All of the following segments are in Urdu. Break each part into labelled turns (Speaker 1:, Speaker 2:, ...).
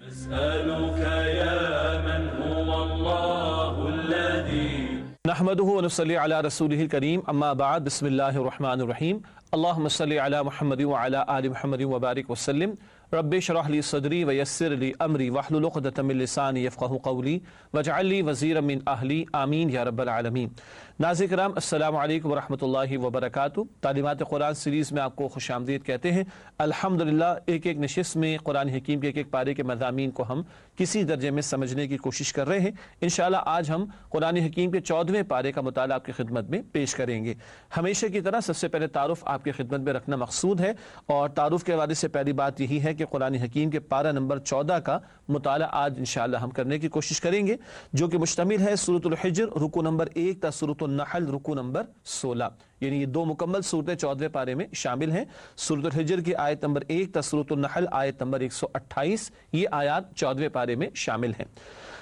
Speaker 1: أسألك يا من هو الله الذي
Speaker 2: نحمده ونصلي على رسوله الكريم اما بعد بسم الله الرحمن الرحيم اللهم صل على محمد وعلى آل محمد وبارك وسلم رب اشرح لي صدري ويسر لي امري واحلل عقدة من لساني يفقهوا قولي واجعل لي وزيرا من اهلي آمین یا رب العالمین۔ ناظرین کرام السلام علیکم ورحمۃ اللہ وبرکاتہ۔ تعلیمات قرآن سیریز میں آپ کو خوش آمدید کہتے ہیں۔ الحمدللہ ایک ایک نشست میں قرآن حکیم کے ایک ایک پارے کے مضامین کو ہم کسی درجے میں سمجھنے کی کوشش کر رہے ہیں۔ انشاءاللہ آج ہم قرآن حکیم کے 14ویں پارے کا مطالعہ آپ کی خدمت میں پیش کریں گے۔ ہمیشہ کی طرح سب سے پہلے تعارف آپ کی خدمت میں رکھنا مقصود ہے، اور تعارف کے حوالے سے پہلی بات یہی ہے کہ قرآن حکیم کے پارہ نمبر 14 کا مطالعہ آج انشاءاللہ ہم کرنے کی کوشش کریں گے، جو کہ مشتمل ہے سورۃ الحجر رکوع نمبر 1 تا سورۃ النحل رکوع نمبر 16، یعنی یہ دو مکمل صورتیں 14ویں پارے میں شامل ہیں۔ سورۃ الحجر کی آیت نمبر 1 تا سورۃ النحل آیت نمبر 128، یہ آیات 14ویں پارے میں شامل ہیں۔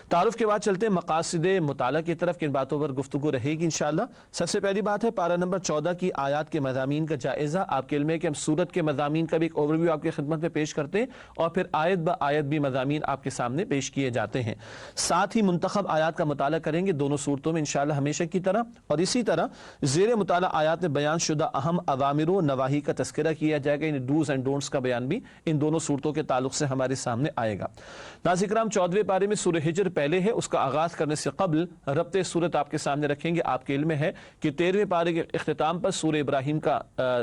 Speaker 2: تعارف کے بعد چلتے ہیں مقاصد مطالعہ کی طرف، کن باتوں پر گفتگو رہے گی انشاءاللہ۔ سب سے پہلی بات ہے پارہ نمبر 14 کی آیات کے مضامین کا جائزہ۔ آپ کے علم ہے کہ ہم سورت کے مضامین کا بھی ایک اوور ویو آپ کی خدمت میں پیش کرتے ہیں، اور پھر آیت با آیت بھی مضامین آپ کے سامنے پیش کیے جاتے ہیں۔ ساتھ ہی منتخب آیات کا مطالعہ کریں گے دونوں صورتوں میں انشاءاللہ ہمیشہ کی طرح، اور اسی طرح زیر مطالعہ آیات میں بیان شدہ اہم اوامر و نواہی کا تذکرہ کیا جائے گا، یعنی ڈوز اینڈ ڈونٹس کا بیان بھی ان دونوں صورتوں کے تعلق سے ہمارے سامنے آئے گا۔ ناظرین کرام 14ویں پارے میں سورہ ہجر پہلے ہے، اس کا آغاز کرنے سے قبل ربط صورت آپ کے سامنے رکھیں گے۔ آپ کے علم ہے کہ 13ویں پارے کے اختتام پر سورہ ابراہیم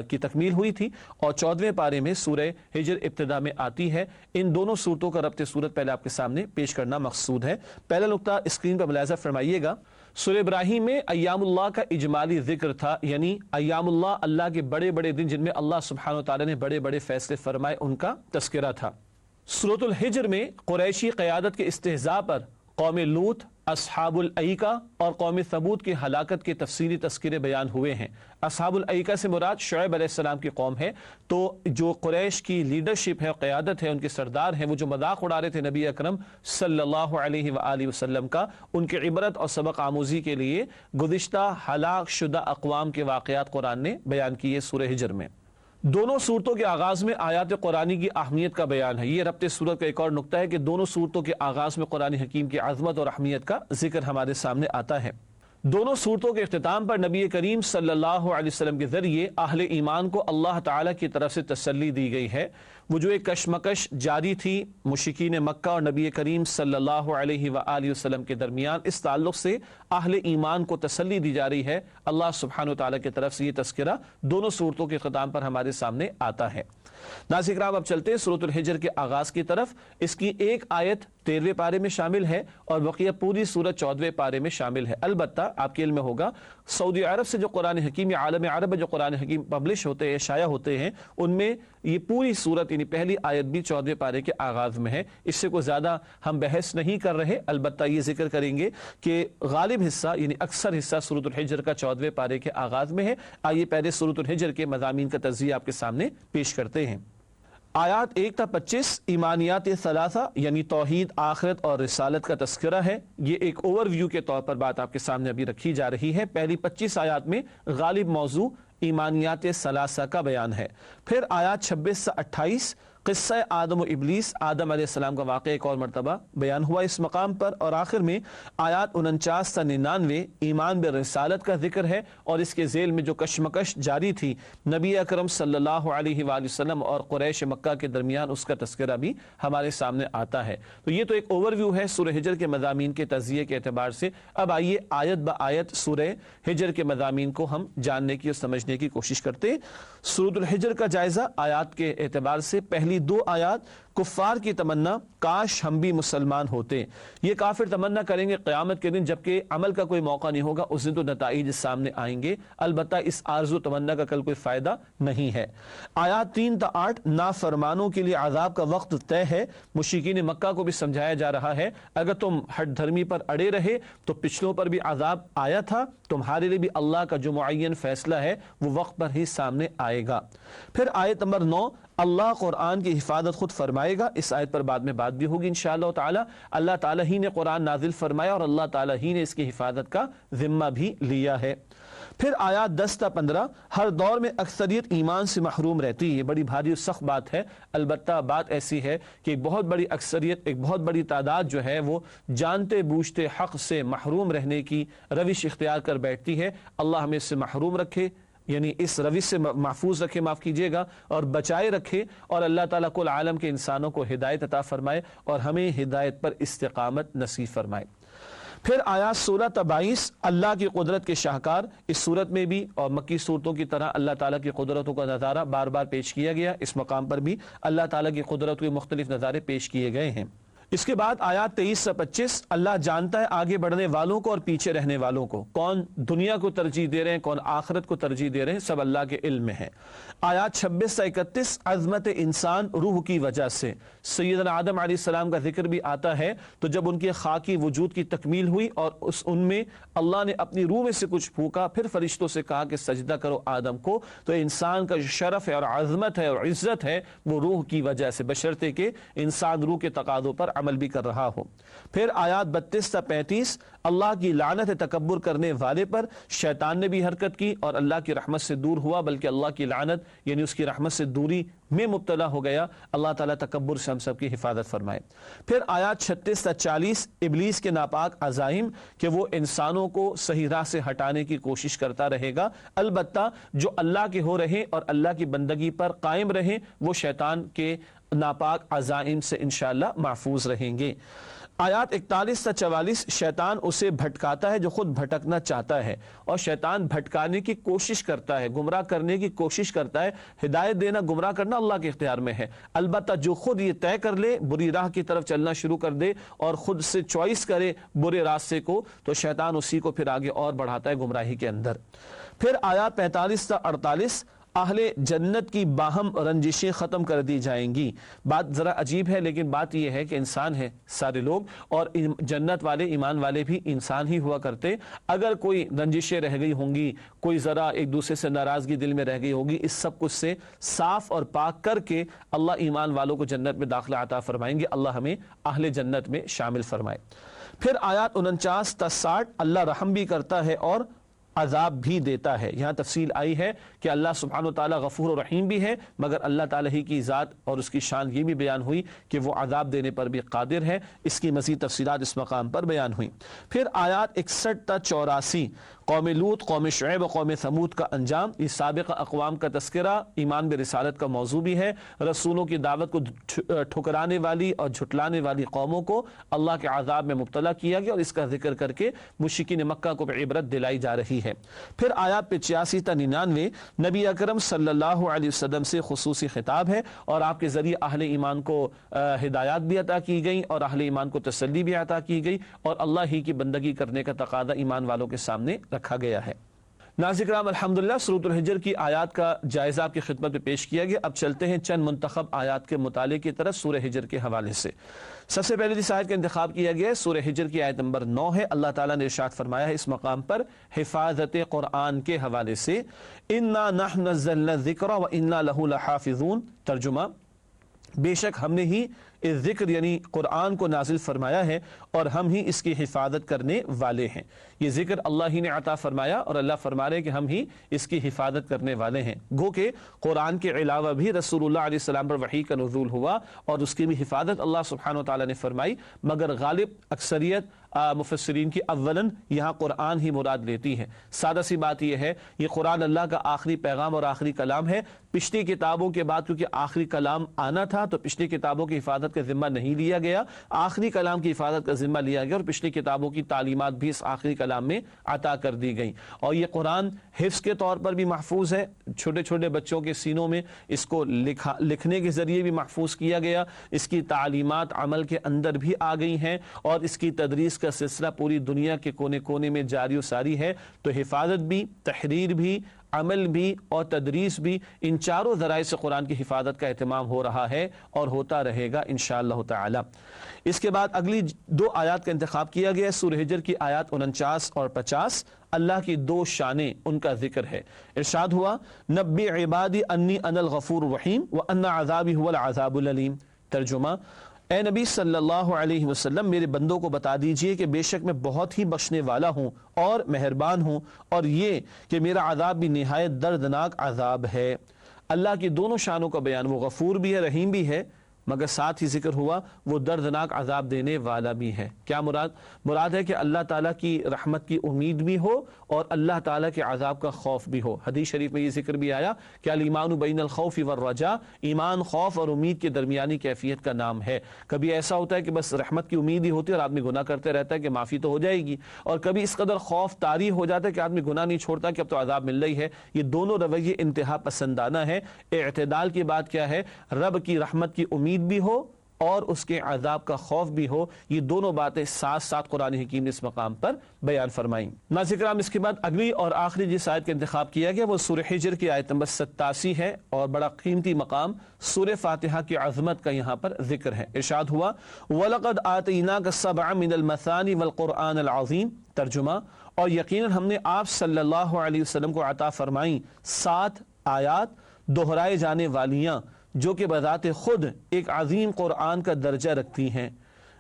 Speaker 2: کی تکمیل ہوئی تھی، اور 14ویں پارے میں سورہ ہجر ابتدا میں آتی ہے۔ ان دونوں صورتوں کا ربط صورت پہلے آپ کے سامنے پیش کرنا مقصود ہے۔ پہلا نقطہ اسکرین پر ملاحظہ فرمائیے گا، سورہ ابراہیم میں ایام اللہ کا اجمالی ذکر تھا، یعنی ایام اللہ، اللہ کے بڑے بڑے دن جن میں اللہ سبحانہ وتعالی نے بڑے بڑے فیصلے فرمائے، ان کا تذکرہ تھا۔ سورۃ الحجر میں قریشی قیادت کے استہزاء پر قوم لوط، اصحاب الایکہ اور قوم ثمود کی ہلاکت کے تفصیلی تذکرے بیان ہوئے ہیں۔ اصحاب الایکہ سے مراد شعیب علیہ السلام کی قوم ہے، تو جو قریش کی لیڈرشپ ہے، قیادت ہے، ان کے سردار ہیں، وہ جو مذاق اڑا رہے تھے نبی اکرم صلی اللہ علیہ وآلہ وسلم کا، ان کی عبرت اور سبق آموزی کے لیے گزشتہ ہلاک شدہ اقوام کے واقعات قرآن نے بیان کیے سورہ ہجر میں۔ دونوں صورتوں کے آغاز میں آیات قرآنی کی اہمیت کا بیان ہے۔ یہ ربط صورت کا ایک اور نقطہ ہے کہ دونوں صورتوں کے آغاز میں قرآن حکیم کی عظمت اور اہمیت کا ذکر ہمارے سامنے آتا ہے۔ دونوں صورتوں کے اختتام پر نبی کریم صلی اللہ علیہ وسلم کے ذریعے اہل ایمان کو اللہ تعالیٰ کی طرف سے تسلی دی گئی ہے۔ وہ جو ایک کشمکش جاری تھی مشرکین مکہ اور نبی کریم صلی اللہ علیہ وآلہ وسلم کے درمیان، اس تعلق سے اہل ایمان کو تسلی دی جا رہی ہے۔ اللہ سبحانہ وتعالیٰ کی طرف سے یہ تذکرہ دونوں صورتوں کے اختتام پر ہمارے سامنے آتا ہے۔ ناظرین کرام اب چلتے ہیں سورۃ الحجر کے آغاز کی طرف۔ اس کی ایک آیت 13ویں پارے میں شامل ہے، اور بقیہ پوری سورت 14ویں پارے میں شامل ہے۔ البتہ آپ کے علم میں ہوگا سعودی عرب سے جو قرآن حکیم یا عالم عرب میں جو قرآن حکیم پبلش ہوتے ہیں، شائع ہوتے ہیں، ان میں یہ پوری سورت یعنی پہلی آیت بھی 14ویں پارے کے آغاز میں ہے۔ اس سے کوئی زیادہ ہم بحث نہیں کر رہے، البتہ یہ ذکر کریں گے کہ غالب حصہ یعنی اکثر حصہ سورۃ الحجر کا 14ویں پارے کے آغاز میں ہے۔ آئیے پہلے سورۃ الحجر کے مضامین کا تجزیہ آپ کے سامنے پیش کرتے ہیں۔ آیات 1 تا 25 ایمانیات ثلاثہ یعنی توحید، آخرت اور رسالت کا تذکرہ ہے۔ یہ ایک اوور ویو کے طور پر بات آپ کے سامنے ابھی رکھی جا رہی ہے۔ پہلی 25 آیات میں غالب موضوع ایمانیات ثلاثہ کا بیان ہے۔ پھر آیات 26 سے 28 قصہ آدم و ابلیس، آدم علیہ السلام کا واقعہ ایک اور مرتبہ بیان ہوا اس مقام پر، اور آخر میں آیات 49 سے 99 ایمان بالرسالت کا ذکر ہے، اور اس کے ذیل میں جو کشمکش جاری تھی نبی اکرم صلی اللہ علیہ وآلہ وسلم اور قریش مکہ کے درمیان، اس کا تذکرہ بھی ہمارے سامنے آتا ہے۔ تو یہ تو ایک اوور ویو ہے سورہ ہجر کے مضامین کے تجزیے کے اعتبار سے۔ اب آئیے آیت با آیت سورہ ہجر کے مضامین کو ہم جاننے کی اور سمجھنے کی کوشش کرتے ہیں۔ سورۃ الحجر کا جائزہ آیات کے اعتبار سے، پہلی 2 آیات کفار کی تمنا، کاش ہم بھی مسلمان ہوتے۔ یہ کافر تمنا کریں گے قیامت کے دن، جبکہ عمل کا کوئی موقع نہیں ہوگا، اس دن تو نتائج سامنے آئیں گے۔ البتہ اس آرزو تمنا کا کل کوئی فائدہ نہیں ہے۔ آیات 3 تا 8 نافرمانوں کے لیے عذاب کا وقت طے ہے۔ مشرکین مکہ کو بھی سمجھایا جا رہا ہے اگر تم ہٹ دھرمی پر اڑے رہے تو پچھلوں پر بھی عذاب آیا تھا، تمہارے لیے بھی اللہ کا جو معین فیصلہ ہے وہ وقت پر ہی سامنے آئے گا۔ پھر آیت نمبر 9 اللہ قرآن کی حفاظت خود فرمائے گا۔ اس آیت پر بعد میں بات بھی ہوگی انشاءاللہ تعالی۔ اللہ تعالیٰ ہی نے قرآن نازل فرمایا، اور اللہ تعالیٰ ہی نے اس کی حفاظت کا ذمہ بھی لیا ہے۔ پھر آیات 10 تا 15، ہر دور میں اکثریت ایمان سے محروم رہتی ہے، یہ بڑی بھاری اور سخت بات ہے، البتہ بات ایسی ہے کہ ایک بہت بڑی اکثریت، ایک بہت بڑی تعداد جو ہے وہ جانتے بوجھتے حق سے محروم رہنے کی روش اختیار کر بیٹھتی ہے۔ اللہ ہمیں اس سے محروم رکھے، یعنی اس روش سے محفوظ رکھے، معاف کیجیے گا، اور بچائے رکھے، اور اللہ تعالیٰ کل عالم کے انسانوں کو ہدایت عطا فرمائے اور ہمیں ہدایت پر استقامت نصیب فرمائے۔ پھر آیات 16 تا 22 اللہ کی قدرت کے شاہکار، اس صورت میں بھی اور مکی صورتوں کی طرح اللہ تعالیٰ کی قدرتوں کا نظارہ بار بار پیش کیا گیا، اس مقام پر بھی اللہ تعالیٰ کی قدرت کے مختلف نظارے پیش کیے گئے ہیں۔ اس کے بعد آیات 23 سے 25، اللہ جانتا ہے آگے بڑھنے والوں کو اور پیچھے رہنے والوں کو، کون دنیا کو ترجیح دے رہے ہیں، کون آخرت کو ترجیح دے رہے ہیں، سب اللہ کے علم میں ہے۔ آیات 26 سے 31، عظمت انسان روح کی وجہ سے، سیدنا آدم علیہ السلام کا ذکر بھی آتا ہے، تو جب ان کے خاکی وجود کی تکمیل ہوئی اور ان میں اللہ نے اپنی روح میں سے کچھ پھونکا، پھر فرشتوں سے کہا کہ سجدہ کرو آدم کو، تو انسان کا جو شرف ہے اور عظمت ہے اور عزت ہے وہ روح کی وجہ سے، بشرطے کہ انسان روح کے تقاضوں پر عمل بھی کر رہا ہو۔ پھر آیات 32 تا 35، اللہ کی لعنت تکبر کرنے والے پر، شیطان نے بھی حرکت کی اور اللہ کی رحمت سے دور ہوا، بلکہ اللہ کی لعنت یعنی اس کی رحمت سے دوری میں مبتلا ہو گیا۔ اللہ تعالیٰ تکبر سے ہم سب کی حفاظت فرمائے۔ پھر آیات 36 تا 40، ابلیس کے ناپاک عزائم کہ وہ انسانوں کو صحیح راہ سے ہٹانے کی کوشش کرتا رہے گا، البتہ جو اللہ کے ہو رہے اور اللہ کی بندگی پر قائم رہیں وہ شیطان کے ناپاک عزائم سے انشاءاللہ محفوظ رہیں گے۔ آیات 41 تا 44، شیطان اسے بھٹکاتا ہے جو خود بھٹکنا چاہتا ہے، اور شیطان بھٹکانے کی کوشش کرتا ہے، گمراہ کرنے کی کوشش کرتا ہے۔ ہدایت دینا، گمراہ کرنا اللہ کے اختیار میں ہے، البتہ جو خود یہ طے کر لے، بری راہ کی طرف چلنا شروع کر دے اور خود سے چوائس کرے برے راستے کو، تو شیطان اسی کو پھر آگے اور بڑھاتا ہے گمراہی کے اندر۔ پھر آیات 45 تا 48، اہل جنت کی باہم رنجشیں ختم کر دی جائیں گی۔ بات ذرا عجیب ہے، لیکن بات یہ ہے کہ انسان ہے سارے لوگ، اور جنت والے ایمان والے بھی انسان ہی ہوا کرتے۔ اگر کوئی رنجشیں رہ گئی ہوں گی، کوئی ذرا ایک دوسرے سے ناراضگی دل میں رہ گئی ہوگی، اس سب کچھ سے صاف اور پاک کر کے اللہ ایمان والوں کو جنت میں داخلہ عطا فرمائیں گے۔ اللہ ہمیں اہل جنت میں شامل فرمائے۔ پھر آیات 49 تا 60، اللہ رحم بھی کرتا ہے اور عذاب بھی دیتا ہے۔ یہاں تفصیل آئی ہے کہ اللہ سبحانہ وتعالی غفور و رحیم بھی ہے، مگر اللہ تعالیٰ ہی کی ذات اور اس کی شان یہ بھی بیان ہوئی کہ وہ عذاب دینے پر بھی قادر ہے۔ اس کی مزید تفصیلات اس مقام پر بیان ہوئی۔ پھر آیات 61 تا 84، قوم لوط، قوم شعیب و قوم ثمود کا انجام، یہ سابقہ اقوام کا تذکرہ ایمان برسالت کا موضوع بھی ہے۔ رسولوں کی دعوت کو ٹھکرانے والی اور جھٹلانے والی قوموں کو اللہ کے عذاب میں مبتلا کیا گیا، اور اس کا ذکر کر کے مشرکین مکہ کو عبرت دلائی جا رہی ہے۔ پھر آیات 85 تا 99، نبی اکرم صلی اللہ علیہ وسلم سے خصوصی خطاب ہے، اور آپ کے ذریعے اہل ایمان کو ہدایات بھی عطا کی گئی اور اہل ایمان کو تسلی بھی عطا کی گئی، اور اللہ ہی کی بندگی کرنے کا تقاضا ایمان والوں کے سامنے رکھا گیا ہے۔ ناظرین کرام، الحمدللہ سورۃ الحجر کی آیات کا جائزہ آپ کی خدمت میں پیش کیا گیا۔ اب چلتے ہیں چند منتخب آیات کے مطالعے کی طرف سورہ حجر کے حوالے سے۔ سب سے پہلے جس آیت کا انتخاب کیا گیا ہے سورہ حجر کی آیت نمبر 9 ہے۔ اللہ تعالیٰ نے ارشاد فرمایا ہے اس مقام پر حفاظت قرآن کے حوالے سے، اِنَّا نَحْنُ نَزَّلْنَا الذِّكْرَ وَإِنَّا لَهُ لَحَافِظُونَ۔ ترجمہ، بے شک ہم نے ہی اس ذکر یعنی قرآن کو نازل فرمایا ہے اور ہم ہی اس کی حفاظت کرنے والے ہیں۔ یہ ذکر اللہ ہی نے عطا فرمایا اور اللہ فرما رہے کہ ہم ہی اس کی حفاظت کرنے والے ہیں۔ گو کہ قرآن کے علاوہ بھی رسول اللہ علیہ السلام پر وحی کا نزول ہوا اور اس کی بھی حفاظت اللہ سبحانہ وتعالی نے فرمائی، مگر غالب اکثریت مفسرین کی اولاً یہاں قرآن ہی مراد لیتی ہے۔ سادہ سی بات یہ ہے، یہ قرآن اللہ کا آخری پیغام اور آخری کلام ہے۔ پچھلی کتابوں کے بعد کیونکہ آخری کلام آنا تھا تو پچھلی کتابوں کی حفاظت کا ذمہ نہیں لیا گیا، آخری کلام کی حفاظت کا ذمہ لیا گیا، اور پچھلی کتابوں کی تعلیمات بھی اس آخری کلام میں عطا کر دی گئیں۔ اور یہ قرآن حفظ کے طور پر بھی محفوظ ہے، چھوٹے چھوٹے بچوں کے سینوں میں اس کو لکھنے کے ذریعے بھی محفوظ کیا گیا، اس کی تعلیمات عمل کے اندر بھی آ گئی ہیں، اور اس کی تدریس کا سلسلہ پوری دنیا کے کونے کونے میں جاری و ساری ہے۔ تو حفاظت بھی، تحریر بھی، عمل بھی اور تدریس بھی، ان چاروں ذرائع سے قرآن کی حفاظت کا اہتمام ہو رہا ہے اور ہوتا رہے گا انشاءاللہ تعالی۔ اس کے بعد اگلی دو آیات کا انتخاب کیا گیا ہے سورہ حجر کی آیات 49 اور 50۔ اللہ کی دو شانیں، ان کا ذکر ہے۔ ارشاد ہوا، نبی عبادی انی انا الغفور الرحیم وان عذابی هو العذاب العلیم۔ ترجمہ، اے نبی صلی اللہ علیہ وسلم میرے بندوں کو بتا دیجئے کہ بے شک میں بہت ہی بخشنے والا ہوں اور مہربان ہوں، اور یہ کہ میرا عذاب بھی نہایت دردناک عذاب ہے۔ اللہ کی دونوں شانوں کا بیان، وہ غفور بھی ہے، رحیم بھی ہے، مگر ساتھ ہی ذکر ہوا وہ دردناک عذاب دینے والا بھی ہے۔ کیا مراد ہے کہ اللہ تعالیٰ کی رحمت کی امید بھی ہو اور اللہ تعالیٰ کے عذاب کا خوف بھی ہو۔ حدیث شریف میں یہ ذکر بھی آیا کہ الایمان بین الخوف والرجاء، ایمان خوف اور امید کے درمیانی کیفیت کا نام ہے۔ کبھی ایسا ہوتا ہے کہ بس رحمت کی امید ہی ہوتی ہے اور آدمی گناہ کرتے رہتا ہے کہ معافی تو ہو جائے گی، اور کبھی اس قدر خوف طاری ہو جاتا ہے کہ آدمی گناہ نہیں چھوڑتا کہ اب تو عذاب مل رہی ہے۔ یہ دونوں رویے انتہا پسندانہ ہے۔ اعتدال کی بات کیا ہے؟ رب کی رحمت کی امید بھی ہو اور اس کے عذاب کا خوف بھی ہو۔ یہ دونوں باتیں ساتھ ساتھ قرآن حکیم نے اس مقام پر بیان فرمائیں۔ ناظرین کرام، اس کے بعد اگلی اور آخری جس آیت کا انتخاب کیا گیا وہ سورہ حجر کی آیت نمبر 87 ہے، اور بڑا قیمتی مقام سورہ فاتحہ کی عظمت کا یہاں پر ذکر ہے۔ ارشاد ہوا وَلَقَدْ آتَيْنَاكَ سَبْعًا مِنَ الْمَثَانِ وَالْقُرْآنَ الْعَظِيمِ، ترجمہ، اور یقیناً ہم نے آپ صلی اللہ علیہ وسلم کو عطا فرمائیں 7 آیات دہرائے جانے والیاں جو کہ بذات خود ایک عظیم قرآن کا درجہ رکھتی ہیں۔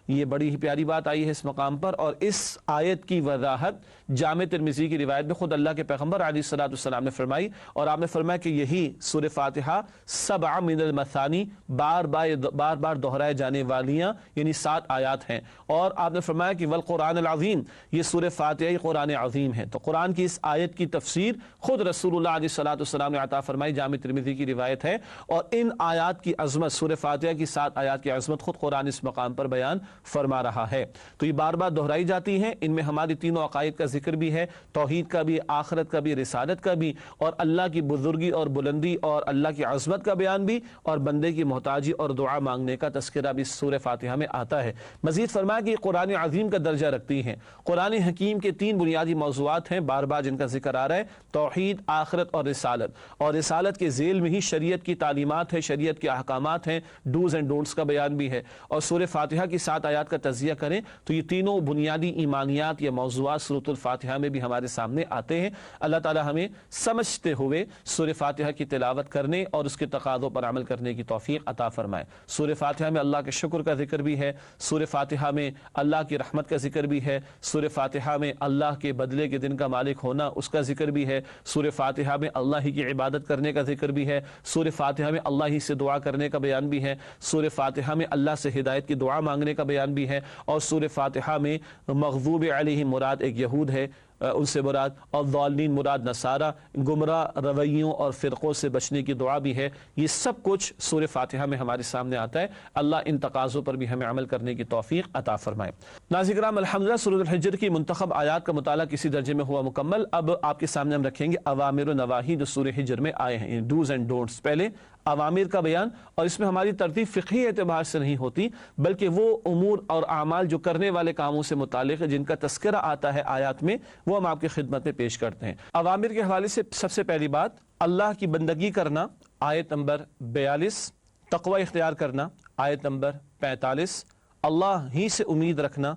Speaker 2: یہ بڑی ہی پیاری بات آئی ہے اس مقام پر، اور اس آیت کی وضاحت جامع ترمذی کی روایت میں خود اللہ کے پیغمبر علیہ السلام نے فرمائی، اور آپ نے فرمایا کہ یہی سورہ فاتحہ 7 من المثانی، بار بار دہرائے جانے والیاں یعنی 7 آیات ہیں، اور آپ نے فرمایا کہ والقرآن العظیم، یہ سورہ فاتحہ قرآن عظیم ہے۔ تو قرآن کی اس آیت کی تفسیر خود رسول اللہ علیہ السلام نے عطا فرمائی، جامع ترمذی کی روایت ہے، اور ان آیات کی عظمت، سورہ فاتحہ کی 7 آیات کی عظمت خود قرآن اس مقام پر بیان فرما رہا ہے۔ تو یہ بار بار دہرائی جاتی ہیں، ان میں ہماری تینوں عقائد کا ذکر بھی ہے، توحید کا بھی، آخرت کا بھی، رسالت کا بھی، اور اللہ کی بزرگی اور بلندی اور اللہ کی عظمت کا بیان بھی، اور بندے کی محتاجی اور دعا مانگنے کا تذکرہ بھی سورہ فاتحہ میں آتا ہے۔ مزید فرمایا کہ یہ قرآن عظیم کا درجہ رکھتی ہیں۔ قرآن حکیم کے 3 بنیادی موضوعات ہیں بار بار جن کا ذکر آ رہا ہے، توحید، آخرت اور رسالت، اور رسالت کے ذیل میں ہی شریعت کی تعلیمات ہے، شریعت کے احکامات ہیں، ڈوز اینڈ ڈونٹس کا بیان بھی ہے، اور سورہ فاتحہ کی 7 آیات کا تجزیہ کریں تو یہ تینوں بنیادی ایمانیات یا موضوعات سورۃ الفاتحہ میں بھی ہمارے سامنے آتے ہیں۔ اللہ تعالی ہمیں سمجھتے ہوئے سورہ فاتحہ کی تلاوت کرنے اور اس کے تقاضوں پر عمل کرنے کی توفیق عطا فرمائے۔ سورہ فاتحہ میں اللہ کے شکر کا ذکر بھی ہے، سورہ فاتحہ میں اللہ کی رحمت کا ذکر بھی ہے، سورہ فاتحہ میں اللہ کے بدلے کے دن کا مالک ہونا اس کا ذکر بھی ہے، سورہ فاتحہ میں اللہ ہی کی عبادت کرنے کا ذکر بھی ہے، سورہ فاتحہ میں اللہ ہی سے دعا کرنے کا بیان بھی ہے، سورہ فاتحہ میں اللہ سے ہدایت کی دعا مانگنے کا بیان بھی ہے، اور سورہ فاتحہ میں مغضوب علیہم مراد ایک یہود ہے، ان سے مراد، اور ضالین مراد نصارہ، گمراہ رویوں اور فرقوں سے بچنے کی دعا بھی ہے۔ یہ سب کچھ سورہ فاتحہ میں ہمارے سامنے آتا ہے۔ اللہ ان تقاضوں پر بھی ہمیں عمل کرنے کی توفیق عطا فرمائے۔ ناظرین کرام، الحمدللہ سورۃ الحجر کی منتخب آیات کا مطالعہ کسی درجے میں ہوا مکمل۔ اب آپ کے سامنے ہم رکھیں گے اوامر و نواہی جو سورہ حجر میں آئے ہیں، ڈوز اینڈ ڈونٹس۔ پہلے اوامر کا بیان، اور اس میں ہماری ترتیب فقہی اعتبار سے نہیں ہوتی بلکہ وہ امور اور اعمال جو کرنے والے کاموں سے متعلق ہے جن کا تذکرہ آتا ہے آیات میں، وہ ہم آپ کی خدمت میں پیش کرتے ہیں۔ اوامر کے حوالے سے سب سے پہلی بات اللہ کی بندگی کرنا، آیت نمبر 42، تقوی اختیار کرنا، آیت نمبر 45، اللہ ہی سے امید رکھنا،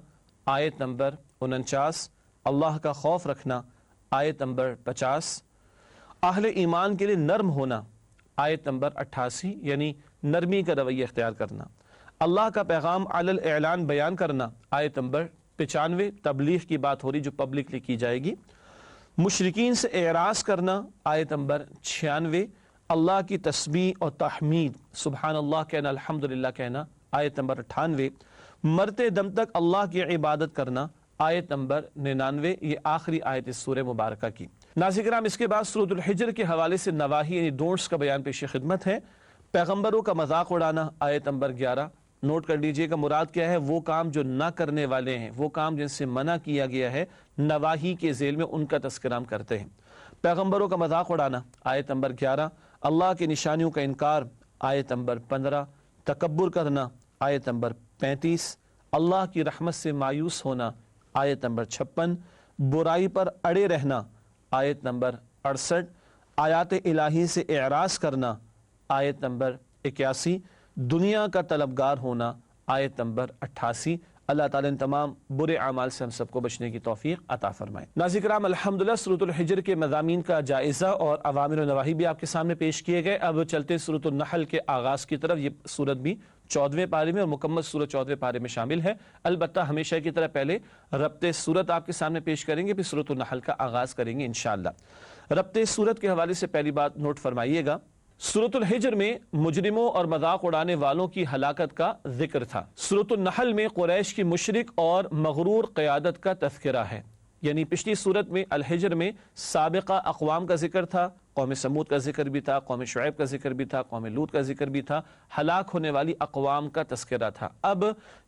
Speaker 2: آیت نمبر 49، اللہ کا خوف رکھنا، آیت نمبر 50، اہل ایمان کے لیے نرم ہونا، آیت نمبر 88، یعنی نرمی کا رویہ اختیار کرنا، اللہ کا پیغام علی الاعلان بیان کرنا، آیت نمبر 95، تبلیغ کی بات ہو رہی جو پبلکلی کی جائے گی، مشرکین سے اعراض کرنا، آیت نمبر 96، اللہ کی تسبیح اور تحمید، سبحان اللہ کہنا، الحمدللہ کہنا، آیت نمبر 98، مرتے دم تک اللہ کی عبادت کرنا، آیت نمبر 99۔ یہ آخری آیت اس سورہ مبارکہ کی۔ ناظرین کرام، اس کے بعد سورۃ الحجر کے حوالے سے نواہی یعنی ڈونٹس کا بیان پیش خدمت ہے۔ پیغمبروں کا مذاق اڑانا، آیت نمبر 11۔ نوٹ کر لیجئے کہ مراد کیا ہے، وہ کام جو نہ کرنے والے ہیں، وہ کام جن سے منع کیا گیا ہے، نواہی کے ذیل میں ان کا تذکرہ ہم کرتے ہیں۔ پیغمبروں کا مذاق اڑانا، آیت نمبر 11۔ اللہ کی نشانیوں کا انکار، آیت نمبر 15۔ تکبر کرنا، آیت نمبر 35۔ اللہ کی رحمت سے مایوس ہونا، آیت نمبر 56۔ برائی پر اڑے رہنا، آیت نمبر 68۔ آیات الہی سے اعراض کرنا، آیت نمبر 81۔ دنیا کا طلبگار ہونا، آیت نمبر 88۔ اللہ تعالیٰ ان تمام برے اعمال سے ہم سب کو بچنے کی توفیق عطا فرمائے۔ ناظرین کرام، الحمدللہ سورۃ الحجر کے مضامین کا جائزہ اور اوامر و نواہی بھی آپ کے سامنے پیش کیے گئے۔ اب چلتے سورۃ النحل کے آغاز کی طرف۔ یہ سورت بھی 14ویں پارے میں اور مکمل سورت 14ویں پارے میں شامل ہے۔ البتہ ہمیشہ کی طرح پہلے ربط سورت آپ کے سامنے پیش کریں گے، پھر سورۃ النحل کا آغاز کریں گے انشاءاللہ۔ ربط سورت کے حوالے سے پہلی بات نوٹ فرمائیے گا، سورۃ الحجر میں مجرموں اور مذاق اڑانے والوں کی ہلاکت کا ذکر تھا۔ سورۃ النحل میں قریش کی مشرک اور مغرور قیادت کا تذکرہ ہے۔ یعنی پچھلی سورت میں الحجر میں سابقہ اقوام کا ذکر تھا، قوم سمود کا ذکر بھی تھا، قوم شعیب کا ذکر بھی تھا، قوم لوط کا ذکر بھی تھا، ہلاک ہونے والی اقوام کا تذکرہ تھا۔ اب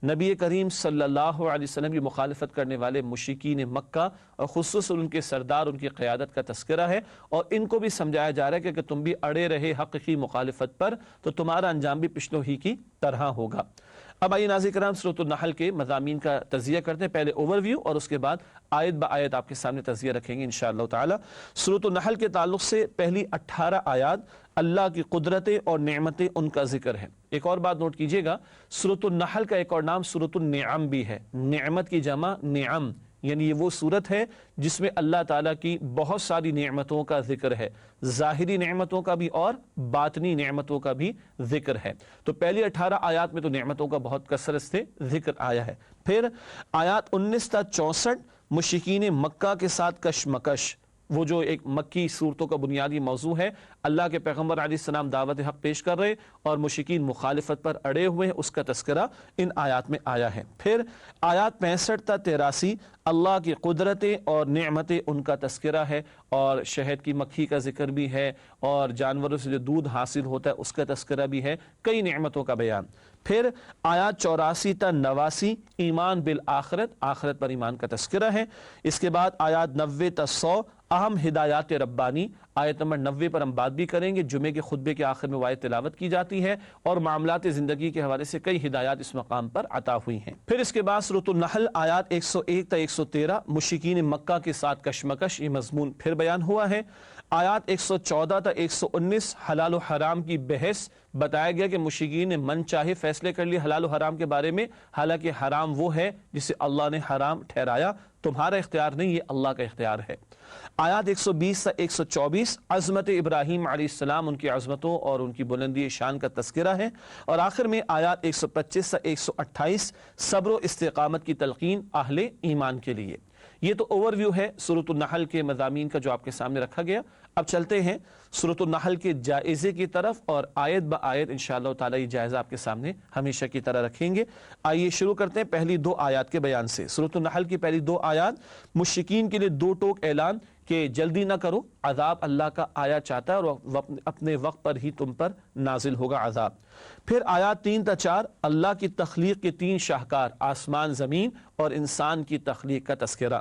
Speaker 2: نبی کریم صلی اللہ علیہ وسلم کی مخالفت کرنے والے مشرکین مکہ اور خصوصاً ان کے سردار، ان کی قیادت کا تذکرہ ہے، اور ان کو بھی سمجھایا جا رہا ہے کہ تم بھی اڑے رہے حق کی مخالفت پر تو تمہارا انجام بھی پچھلوں ہی کی طرح ہوگا۔ اب آئیے ناظرین کرام سورۃ النحل کے مضامین کا تجزیہ کرتے ہیں، پہلے اوور ویو اور اس کے بعد آیت با آیت آپ کے سامنے تجزیہ رکھیں گے انشاءاللہ تعالی۔ سورۃ النحل کے تعلق سے پہلی 18 آیات اللہ کی قدرتیں اور نعمتیں ان کا ذکر ہے۔ ایک اور بات نوٹ کیجئے گا، سورۃ النحل کا ایک اور نام سورۃ النعم بھی ہے، نعمت کی جمع نعم، یعنی یہ وہ صورت ہے جس میں اللہ تعالیٰ کی بہت ساری نعمتوں کا ذکر ہے، ظاہری نعمتوں کا بھی اور باطنی نعمتوں کا بھی ذکر ہے۔ تو پہلی 18 آیات میں تو نعمتوں کا بہت کثرت سے ذکر آیا ہے۔ پھر آیات 19 تا 64 مشرکین مکہ کے ساتھ کشمکش، وہ جو ایک مکی صورتوں کا بنیادی موضوع ہے، اللہ کے پیغمبر علیہ السلام دعوت حق پیش کر رہے اور مشرکین مخالفت پر اڑے ہوئے ہیں، اس کا تذکرہ ان آیات میں آیا ہے۔ پھر آیات 65 تا 83 اللہ کی قدرتیں اور نعمتیں ان کا تذکرہ ہے، اور شہد کی مکھی کا ذکر بھی ہے، اور جانوروں سے جو دودھ حاصل ہوتا ہے اس کا تذکرہ بھی ہے، کئی نعمتوں کا بیان۔ پھر آیات 84 تا 89 ایمان بالآخرت، آخرت پر ایمان کا تذکرہ ہے۔ اس کے بعد آیات 90 تا 100 اہم ہدایات ربانی، آیت نمبر 90 پر ہم بات بھی کریں گے، جمعے کے خطبے کے آخر میں آیت تلاوت کی جاتی ہے، اور معاملات زندگی کے حوالے سے کئی ہدایات اس مقام پر عطا ہوئی ہیں۔ پھر اس کے بعد سورۃ النحل آیات 101 تا 113 مشرکین مکہ کے ساتھ کشمکش، یہ مضمون پھر بیان ہوا ہے۔ آیات 114 تا 119 حلال و حرام کی بحث، بتایا گیا کہ مشرکین نے من چاہے فیصلے کر لیے حلال و حرام کے بارے میں، حالانکہ حرام وہ ہے جسے اللہ نے حرام ٹھہرایا، تمہارا اختیار نہیں، یہ اللہ کا اختیار ہے۔ آیات 120 تا 124 عظمت ابراہیم علیہ السلام، ان کی عظمتوں اور ان کی بلندی شان کا تذکرہ ہے، اور آخر میں آیات 125 تا 128 صبر و استقامت کی تلقین اہل ایمان کے لیے۔ یہ تو اوور ویو ہے سورۃ النحل کے مضامین کا جو آپ کے سامنے رکھا گیا۔ اب چلتے ہیں سورۃ النحل کے جائزے کی طرف، اور آیت با آیت انشاءاللہ تعالی یہ جائزہ آپ کے سامنے ہمیشہ کی طرح رکھیں گے۔ آئیے شروع کرتے ہیں پہلی 2 آیات کے بیان سے۔ سورۃ النحل کی پہلی 2 آیات مشرکین کے لیے 2 ٹوک اعلان کہ جلدی نہ کرو، عذاب اللہ کا آیا چاہتا ہے اور اپنے وقت پر ہی تم پر نازل ہوگا عذاب۔ پھر آیات 3 تا 4 اللہ کی تخلیق کے 3 شاہکار، آسمان، زمین اور انسان کی تخلیق کا تذکرہ۔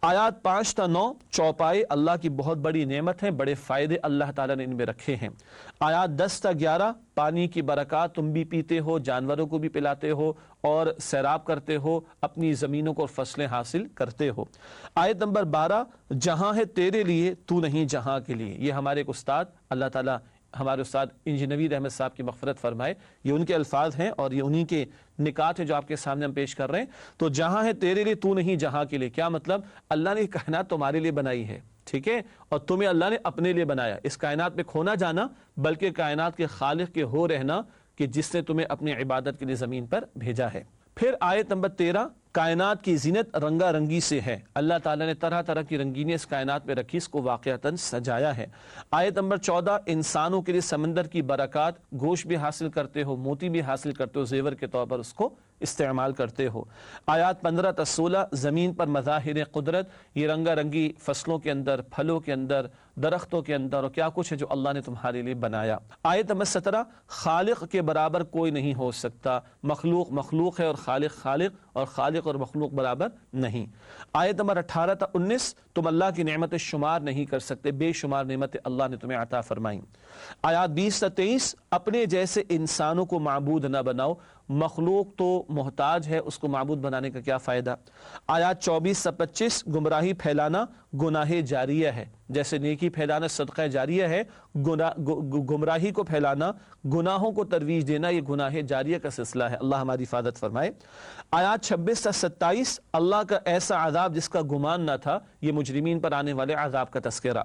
Speaker 2: آیات 5 تا 9 چوپائے اللہ کی بہت بڑی نعمت ہیں، بڑے فائدے اللہ تعالیٰ نے ان میں رکھے ہیں۔ آیات 10 تا 11 پانی کی برکات، تم بھی پیتے ہو، جانوروں کو بھی پلاتے ہو اور سیراب کرتے ہو، اپنی زمینوں کو فصلیں حاصل کرتے ہو۔ آیت نمبر 12 جہاں ہے تیرے لیے تو نہیں جہاں کے لیے، یہ ہمارے ایک استاد اللہ تعالیٰ ہمارے استاد انجینئر نوید احمد صاحب کی مغفرت فرمائے، یہ ان کے الفاظ ہیں اور یہ انہی کے نکات ہیں جو آپ کے سامنے ہم پیش کر رہے ہیں۔ تو جہاں ہے تیرے لیے تو نہیں جہاں کے لیے، کیا مطلب؟ اللہ نے کائنات تمہارے لیے بنائی ہے، ٹھیک ہے، اور تمہیں اللہ نے اپنے لیے بنایا، اس کائنات میں کھونا جانا بلکہ کائنات کے خالق کے ہو رہنا، کہ جس نے تمہیں اپنی عبادت کے لیے زمین پر بھیجا ہے۔ پھر آیت نمبر 13 کائنات کی زینت رنگا رنگی سے ہے، اللہ تعالیٰ نے طرح طرح کی رنگینی اس کائنات میں رکھی، اس کو واقعتاً سجایا ہے۔ آیت نمبر 14 انسانوں کے لیے سمندر کی برکات، گوشت بھی حاصل کرتے ہو، موتی بھی حاصل کرتے ہو، زیور کے طور پر اس کو استعمال کرتے ہو۔ آیات 15 تا 16 زمین پر مظاہر قدرت، یہ رنگا رنگی فصلوں کے اندر، پھلوں کے اندر، درختوں کے اندر، اور کیا کچھ ہے جو اللہ نے تمہارے لیے بنایا۔ آیت نمبر 17 خالق کے برابر کوئی نہیں ہو سکتا، مخلوق مخلوق ہے اور خالق خالق، اور خالق اور مخلوق برابر نہیں۔ آیت نمبر 18 تا 19 تم اللہ کی نعمتیں شمار نہیں کر سکتے، بے شمار نعمتیں اللہ نے تمہیں عطا فرمائیں۔ آیات 20 تا 23 اپنے جیسے انسانوں کو معبود نہ بناؤ، مخلوق تو محتاج ہے، اس کو معبود بنانے کا کیا فائدہ۔ آیات 24 تا 25 گمراہی پھیلانا گناہ جاریہ ہے، جیسے نیکی پھیلانا صدقہ جاریہ ہے، گمراہی کو پھیلانا، گناہوں کو ترویج دینا، یہ گناہ جاریہ کا سلسلہ ہے، اللہ ہماری حفاظت فرمائے۔ آیات 26 تا 27 اللہ کا ایسا عذاب جس کا گمان نہ تھا، یہ مجرمین پر آنے والے عذاب کا تذکرہ۔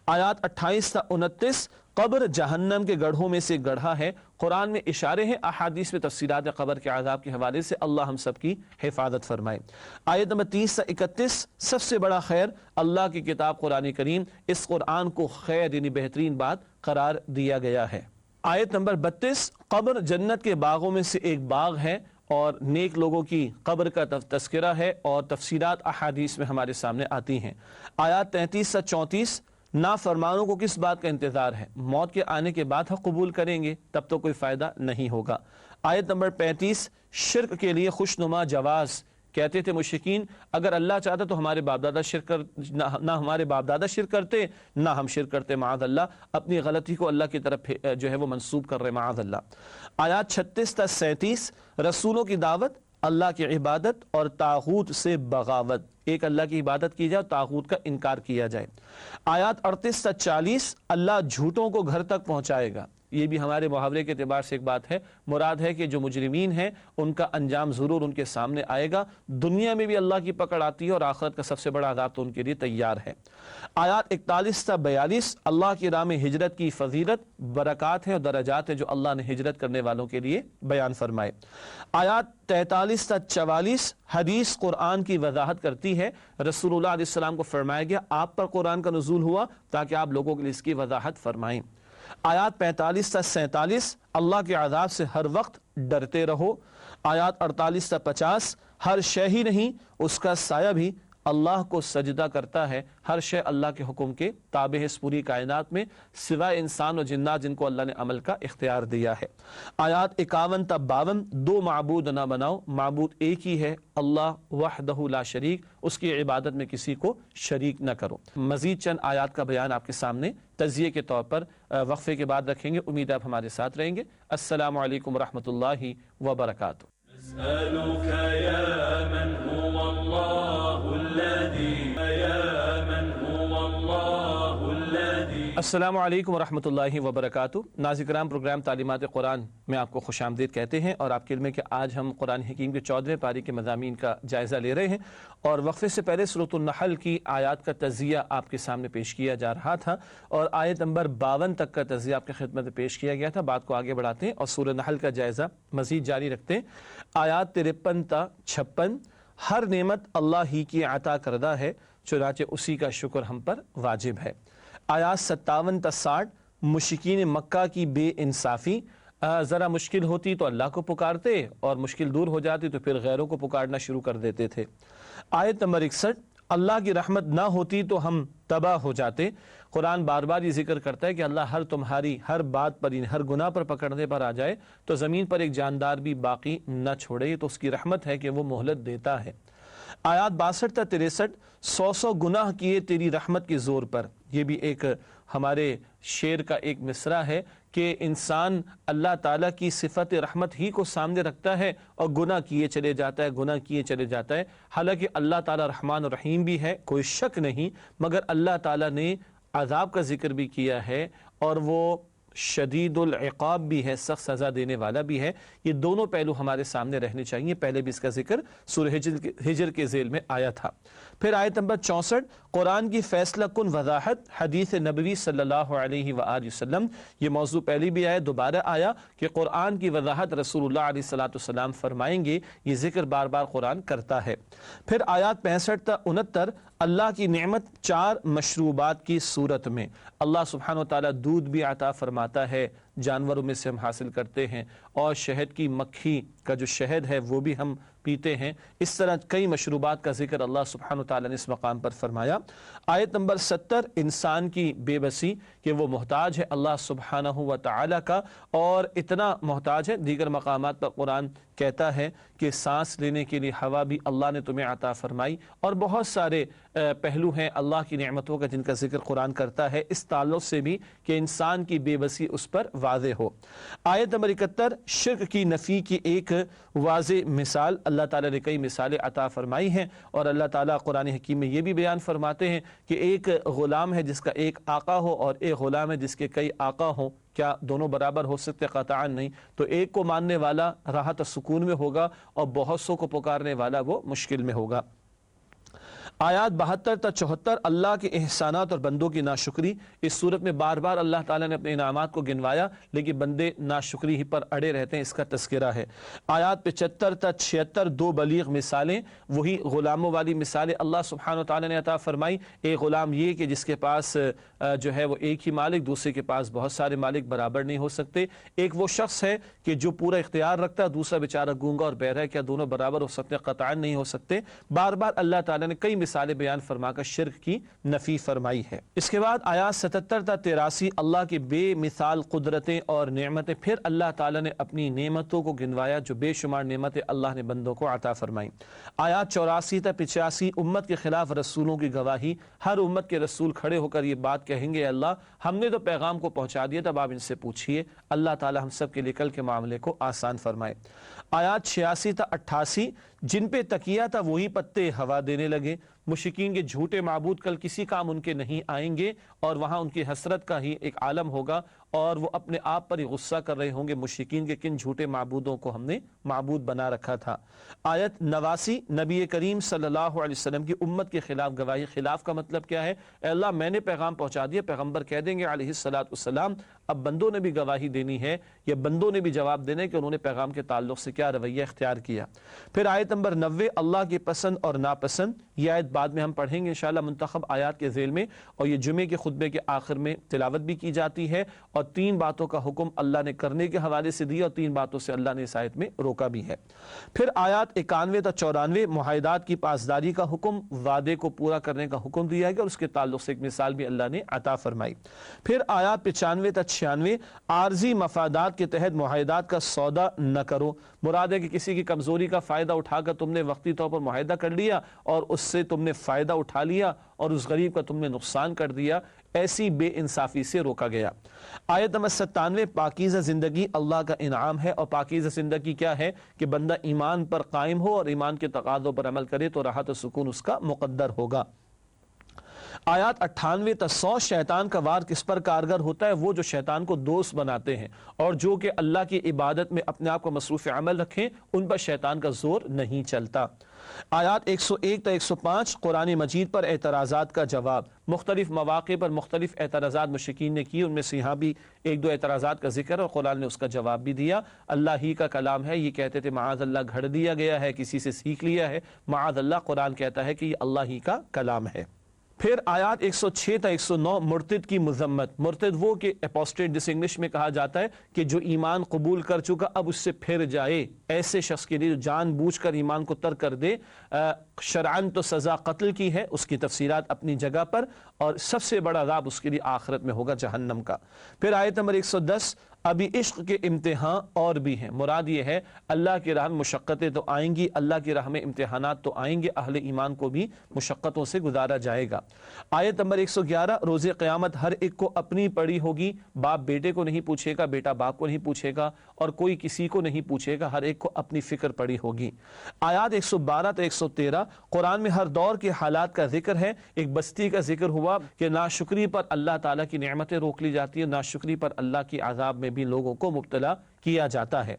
Speaker 2: آیات 28 تا 29 قبر جہنم کے گڑھوں میں سے گڑھا ہے، قرآن میں اشارے ہیں، احادیث میں تفصیلات قبر کے عذاب کے حوالے سے۔ اللہ ہم سب کی حفاظت فرمائے۔ آیت نمبر 30 سے 31، سب سے بڑا خیر اللہ کی کتاب قرآن کریم، اس قرآن کو خیر یعنی بہترین بات قرار دیا گیا ہے۔ آیت نمبر 32، قبر جنت کے باغوں میں سے ایک باغ ہے اور نیک لوگوں کی قبر کا تذکرہ ہے اور تفصیلات احادیث میں ہمارے سامنے آتی ہیں۔ آیات 33 سے 34، نافرمانوں کو کس بات کا انتظار ہے، موت کے آنے کے بعد حق قبول کریں گے تب تو کوئی فائدہ نہیں ہوگا۔ آیت نمبر 35، شرک کے لیے خوشنما جواز۔ کہتے تھے مشرکین اگر اللہ چاہتا تو ہمارے باپ دادا نہ ہمارے باپ دادا شرک کرتے نہ ہم شرک کرتے، معاذ اللہ، اپنی غلطی کو اللہ کی طرف جو ہے وہ منسوب کر رہے، معاذ اللہ۔ آیات 36 تا 37، رسولوں کی دعوت، اللہ کی عبادت اور طاغوت سے بغاوت، ایک اللہ کی عبادت کی جائے اور طاغوت کا انکار کیا جائے۔ آیات 38 تا 40، اللہ جھوٹوں کو گھر تک پہنچائے گا، یہ بھی ہمارے محاورے کے اعتبار سے ایک بات ہے، مراد ہے کہ جو مجرمین ہیں ان کا انجام ضرور ان کے سامنے آئے گا، دنیا میں بھی اللہ کی پکڑ آتی ہے اور آخرت کا سب سے بڑا عذاب تو ان کے لیے تیار ہے۔ آیات 41 تا 42، اللہ کی راہ میں ہجرت کی فضیلت، برکات ہیں اور درجات ہیں جو اللہ نے ہجرت کرنے والوں کے لیے بیان فرمائے۔ آیات 43 تا 44، حدیث قرآن کی وضاحت کرتی ہے، رسول اللہ علیہ السلام کو فرمایا گیا آپ پر قرآن کا نزول ہوا تاکہ آپ لوگوں کے لیے اس کی وضاحت فرمائیں۔ آیات 45 تا 47، اللہ کے عذاب سے ہر وقت ڈرتے رہو۔ آیات 48 تا 50، ہر شے ہی نہیں اس کا سایہ بھی اللہ کو سجدہ کرتا ہے، ہر شے اللہ کے حکم کے تابع ہے اس پوری کائنات میں سوائے انسان و جنات جن کو اللہ نے عمل کا اختیار دیا ہے۔ آیات 51 تا 52، دو معبود نہ بناؤ، معبود ایک ہی ہے اللہ وحدہ لا شریک، اس کی عبادت میں کسی کو شریک نہ کرو۔ مزید چند آیات کا بیان آپ کے سامنے تجزیے کے طور پر وقفے کے بعد رکھیں گے، امید آپ ہمارے ساتھ رہیں گے۔ السلام علیکم ورحمۃ اللہ وبرکاتہ۔
Speaker 1: نسألك يا من هو الله الذي يا من هو الله الذي
Speaker 2: السلام علیکم ورحمۃ اللہ وبرکاتہ۔ ناظرین کرام، پروگرام تعلیمات قرآن میں آپ کو خوش آمدید کہتے ہیں اور آپ کے علم ہے کہ آج ہم قرآن حکیم کے 14ویں پاری کے مضامین کا جائزہ لے رہے ہیں اور وقفے سے پہلے سورۃ النحل کی آیات کا تجزیہ آپ کے سامنے پیش کیا جا رہا تھا اور آیت نمبر 52 تک کا تجزیہ آپ کی خدمت میں پیش کیا گیا تھا۔ بات کو آگے بڑھاتے ہیں اور سورۃ النحل کا جائزہ مزید جاری رکھتے ہیں۔ آیات 53 تا 56، ہر نعمت اللہ ہی کی عطا کردہ ہے، چنانچہ اسی کا شکر ہم پر واجب ہے۔ آیات 57 تا 60، مشرکین مکہ کی بے انصافی، ذرا مشکل ہوتی تو اللہ کو پکارتے اور مشکل دور ہو جاتی تو پھر غیروں کو پکارنا شروع کر دیتے تھے۔ آیت نمبر 61، اللہ کی رحمت نہ ہوتی تو ہم تباہ ہو جاتے۔ قرآن بار بار یہ ذکر کرتا ہے کہ اللہ تمہاری ہر بات پر، ہر گناہ پر پکڑنے پر آ جائے تو زمین پر ایک جاندار بھی باقی نہ چھوڑے، تو اس کی رحمت ہے کہ وہ مہلت دیتا ہے۔ آیات 62 تا 63، 100 گناہ کیے تیری رحمت کے زور پر، یہ بھی ایک ہمارے شعر کا ایک مصرع ہے کہ انسان اللہ تعالیٰ کی صفت رحمت ہی کو سامنے رکھتا ہے اور گناہ کیے چلے جاتا ہے، گناہ کیے چلے جاتا ہے، حالانکہ اللہ تعالیٰ رحمان و رحیم بھی ہے، کوئی شک نہیں، مگر اللہ تعالیٰ نے عذاب کا ذکر بھی کیا ہے اور وہ شدید العقاب بھی ہے، سخت سزا دینے والا بھی ہے۔ یہ دونوں پہلو ہمارے سامنے رہنے چاہیے، پہلے بھی اس کا ذکر سورہ ہجر کے ذیل میں آیا تھا۔ پھر آیت نمبر 64، قرآن کی فیصلہ کن وضاحت، حدیث نبوی صلی اللہ علیہ وآلہ وسلم، یہ موضوع پہلی بھی آیا، دوبارہ آیا کہ قرآن کی وضاحت رسول اللہ علیہ السلام فرمائیں گے، یہ ذکر بار بار قرآن کرتا ہے۔ پھر آیات 65 تا 69، اللہ کی نعمت 4 مشروبات کی صورت میں، اللہ سبحانہ وتعالیٰ دودھ بھی عطا فرماتا ہے، جانوروں میں سے ہم حاصل کرتے ہیں، اور شہد کی مکھی کا جو شہد ہے وہ بھی ہم پیتے ہیں۔ اس طرح کئی مشروبات کا ذکر اللہ سبحانہ وتعالیٰ نے اس مقام پر فرمایا۔ آیت نمبر 70، انسان کی بے بسی، کہ وہ محتاج ہے اللہ سبحانہ وتعالیٰ کا، اور اتنا محتاج ہے، دیگر مقامات پر قرآن کہتا ہے کہ سانس لینے کے لیے ہوا بھی اللہ نے تمہیں عطا فرمائی، اور بہت سارے پہلو ہیں اللہ کی نعمتوں کا جن کا ذکر قرآن کرتا ہے اس تعلق سے بھی کہ انسان کی بے بسی اس پر واضح ہو۔ آیت نمبر 71، شرک کی نفی کی ایک واضح مثال، اللہ تعالیٰ نے کئی مثالیں عطا فرمائی ہیں، اور اللہ تعالیٰ قرآن حکیم میں یہ بھی بیان فرماتے ہیں کہ ایک غلام ہے جس کا ایک آقا ہو اور ایک غلام ہے جس کے کئی آقا ہوں، کیا دونوں برابر ہو سکتے؟ قطعاً نہیں۔ تو ایک کو ماننے والا راحت و سکون میں ہوگا اور بہت سو کو پکارنے والا وہ مشکل میں ہوگا۔ آیات 72 تا 74 اللہ کے احسانات اور بندوں کی ناشکری۔ اس صورت میں بار بار اللہ تعالیٰ نے اپنے انعامات کو گنوایا لیکن بندے ناشکری ہی پر اڑے رہتے ہیں، اس کا تذکرہ ہے۔ آیات 75 تا 76 دو بلیغ مثالیں، وہی غلاموں والی مثالیں اللہ سبحانہ وتعالیٰ نے عطا فرمائی۔ ایک غلام یہ کہ جس کے پاس جو ہے وہ ایک ہی مالک، دوسرے کے پاس بہت سارے مالک برابر نہیں ہو سکتے۔ ایک وہ شخص ہے کہ جو پورا اختیار رکھتا ہے، دوسرا بیچارہ گونگا اور بہرا ہے، کیا دونوں برابر ہو سکتے ہیں؟ قطعاً نہیں ہو سکتے۔ بار بار اللہ تعالیٰ نے کئی مثالیں بیان فرما کر شرک کی نفی فرمائی ہے۔ اس کے بعد آیات 77 تا 83 اللہ کی بے مثال قدرتیں اور نعمتیں، پھر اللہ تعالیٰ نے اپنی نعمتوں کو گنوایا جو بے شمار نعمتیں اللہ نے بندوں کو عطا فرمائیں۔ آیات 84 تا 85 امت کے خلاف رسولوں کی گواہی، ہر امت کے رسول کھڑے ہو کر یہ بات کہیں گے، اللہ ہم نے تو پیغام کو پہنچا دیا، تب آپ ان سے پوچھئے، اللہ تعالیٰ ہم سب کے لیے کل کے معاملے کو آسان فرمائے۔ آیات 86 تا 88 جن پہ تکیہ تھا وہی پتے ہوا دینے لگے، مشرکین کے جھوٹے معبود کل کسی کام ان کے نہیں آئیں گے اور وہاں ان کی حسرت کا ہی ایک عالم ہوگا اور وہ اپنے آپ پر ہی غصہ کر رہے ہوں گے، مشرکین کے کن جھوٹے معبودوں کو ہم نے معبود بنا رکھا تھا۔ آیت 89 نبی کریم صلی اللہ علیہ وسلم کی امت کے خلاف گواہی۔ خلاف کا مطلب کیا ہے؟ اے اللہ میں نے پیغام پہنچا دیا، پیغمبر کہہ دیں گے علیہ السلام، اب بندوں نے بھی گواہی دینی ہے، یا بندوں نے بھی جواب دینا ہے کہ انہوں نے پیغام کے تعلق سے کیا رویہ اختیار کیا۔ پھر آیت نمبر 90 اللہ کی پسند اور ناپسند، یہ آیت بعد میں ہم پڑھیں گے انشاءاللہ منتخب آیات کے ذیل میں، اور یہ جمعے کے خطبے کے آخر میں تلاوت بھی کی جاتی ہے، اور 3 باتوں کا حکم اللہ نے کرنے کے حوالے سے دیا اور 3 باتوں سے اللہ نے اس آیت میں روکا بھی ہے۔ پھر آیات 91 تا 94 معاہدات کی پاسداری کا حکم، وعدے کو پورا کرنے کا حکم دیا گیا اور اس کے تعلق سے ایک مثال بھی اللہ نے عطا فرمائی۔ پھر آیات 95 تا 96 عارضی مفادات کے تحت معاہدات کا سودا نہ کرو، مراد ہے کہ کسی کی کمزوری کا فائدہ اٹھا کر تم نے وقتی طور پر معاہدہ کر لیا اور اس سے تم نے فائدہ اٹھا لیا اور اس غریب کا تم نے نقصان کر دیا، ایسی بے انصافی سے روکا گیا۔ آیت نمبر 97 پاکیزہ زندگی اللہ کا انعام ہے، اور پاکیزہ زندگی کیا ہے کہ بندہ ایمان پر قائم ہو اور ایمان کے تقاضوں پر عمل کرے تو راحت و سکون اس کا مقدر ہوگا۔ آیات 98 تا 100 شیطان کا وار کس پر کارگر ہوتا ہے؟ وہ جو شیطان کو دوست بناتے ہیں اور جو کہ اللہ کی عبادت میں اپنے آپ کو مصروف عمل رکھیں، ان پر شیطان کا زور نہیں چلتا۔ آیات 101 تا 105 قرآن مجید پر اعتراضات کا جواب، مختلف مواقع پر مختلف اعتراضات مشرکین نے کی، ان میں سے یہاں بھی 1-2 اعتراضات کا ذکر اور قرآن نے اس کا جواب بھی دیا۔ اللہ ہی کا کلام ہے، یہ کہتے تھے معاذ اللہ گھڑ دیا گیا ہے، کسی سے سیکھ لیا ہے، معاذ اللہ قرآن کہتا ہے کہ یہ اللہ ہی کا کلام ہے۔ پھر آیات 106 تا 109 مرتد کی مذمت، مرتد وہ کہ اپوسٹیٹ جسے انگلش میں کہا جاتا ہے کہ جو ایمان قبول کر چکا اب اس سے پھر جائے، ایسے شخص کے لیے جو جان بوجھ کر ایمان کو ترک کر دے، شرعاً تو سزا قتل کی ہے، اس کی تفسیرات اپنی جگہ پر، اور سب سے بڑا عذاب اس کے لیے آخرت میں ہوگا جہنم کا۔ پھر آیت نمبر 110 ابھی عشق کے امتحان اور بھی ہیں، مراد یہ ہے اللہ کی راہ میں مشقتیں تو آئیں گی، اللہ کی راہ میں امتحانات تو آئیں گے، اہل ایمان کو بھی مشقتوں سے گزارا جائے گا۔ آیت نمبر 111 روز قیامت ہر ایک کو اپنی پڑی ہوگی، باپ بیٹے کو نہیں پوچھے گا، بیٹا باپ کو نہیں پوچھے گا، اور کوئی کسی کو نہیں پوچھے گا، ہر ایک کو اپنی فکر پڑی ہوگی۔ آیات 112 تا 113 قرآن میں ہر دور کے حالات کا ذکر ہے۔ ایک بستی کا ذکر ہوا کہ ناشکری پر اللہ تعالیٰ کی نعمتیں روک لی جاتی ہیں، ناشکری پر اللہ کی عذاب میں بھی لوگوں کو مبتلا کیا جاتا ہے۔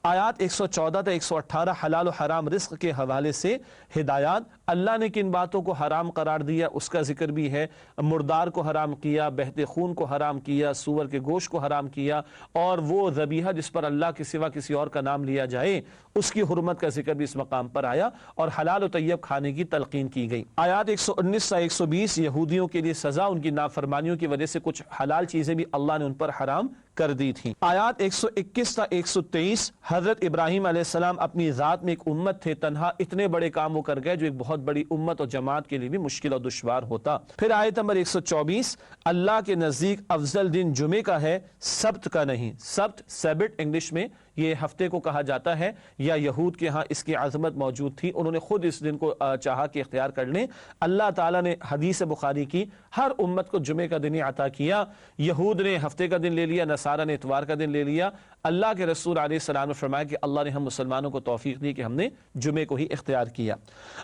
Speaker 2: آیات 114 تا 118 حلال و حرام رزق کے حوالے سے ہدایات، اللہ نے کن باتوں کو حرام قرار دیا اس کا ذکر بھی ہے، مردار کو حرام کیا، بہتے خون کو حرام کیا، سور کے گوشت کو حرام کیا، اور وہ ذبیحہ جس پر اللہ کے سوا کسی اور کا نام لیا جائے اس کی حرمت کا ذکر بھی اس مقام پر آیا، اور حلال و طیب کھانے کی تلقین کی گئی۔ آیات 119 تا 120 یہودیوں کے لیے سزا، ان کی نافرمانیوں کی وجہ سے کچھ حلال چیزیں بھی اللہ نے ان پر حرام کر دی تھی۔ آیات 121 تا 123 حضرت ابراہیم علیہ السلام اپنی ذات میں ایک امت تھے، تنہا اتنے بڑے کام وہ کر گئے جو ایک بہت بڑی امت اور جماعت کے لیے بھی مشکل اور دشوار ہوتا۔ پھر آیت نمبر 124 اللہ کے نزدیک افضل دن جمعے کا ہے، سبت کا نہیں۔ سبت سیبٹ انگلش میں یہ ہفتے کو کہا جاتا ہے، یا یہود کے ہاں اس کی عظمت موجود تھی، انہوں نے خود اس دن کو چاہا کہ اختیار کر لیں۔ اللہ تعالیٰ نے حدیث بخاری کی ہر امت کو جمعے کا دن عطا کیا، یہود نے ہفتے کا دن لے لیا، نصارہ نے اتوار کا دن لے لیا۔ اللہ کے رسول علیہ السلام نے فرمایا کہ اللہ نے ہم مسلمانوں کو توفیق دی کہ ہم نے جمعے کو ہی اختیار کیا۔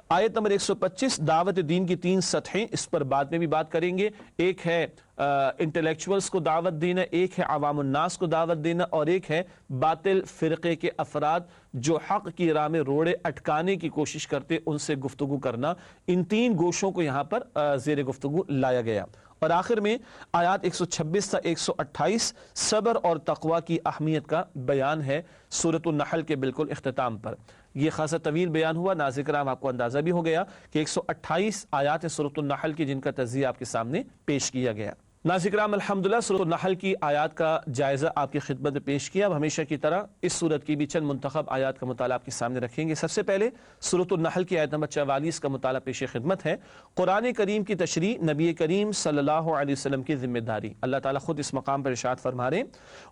Speaker 2: آیت نمبر 125 دعوت دین کی 3 سطحیں، اس پر بعد میں بھی بات کریں گے۔ ایک ہے انٹلیکچولز کو دعوت دینا، ایک ہے عوام الناس کو دعوت دینا، اور ایک ہے باطل فرقے کے افراد جو حق کی راہ میں روڑے اٹکانے کی کوشش کرتے ان سے گفتگو کرنا۔ ان تین گوشوں کو یہاں پر زیر گفتگو لایا گیا۔ اور آخر میں آیات 126 تا 128 صبر اور تقوی کی اہمیت کا بیان ہے سورۃ النحل کے بالکل اختتام پر۔ یہ خاصا طویل بیان ہوا، ناظرین کرام آپ کو اندازہ بھی ہو گیا کہ 128 آیات سورۃ النحل کی جن کا تجزیہ آپ کے سامنے پیش کیا گیا۔ ناظرین کرام الحمدللہ سورۃ النحل کی آیات کا جائزہ آپ کی خدمت میں پیش کیا۔ اب ہمیشہ کی طرح اس سورت کی بھی چند منتخب آیات کا مطالعہ آپ کے سامنے رکھیں گے۔ سب سے پہلے سورۃ النحل کی آیت نمبر 44 کا مطالعہ پیش خدمت ہے۔ قرآن کریم کی تشریح نبی کریم صلی اللہ علیہ وسلم کی ذمہ داری۔ اللہ تعالیٰ خود اس مقام پر ارشاد فرما رہے ہیں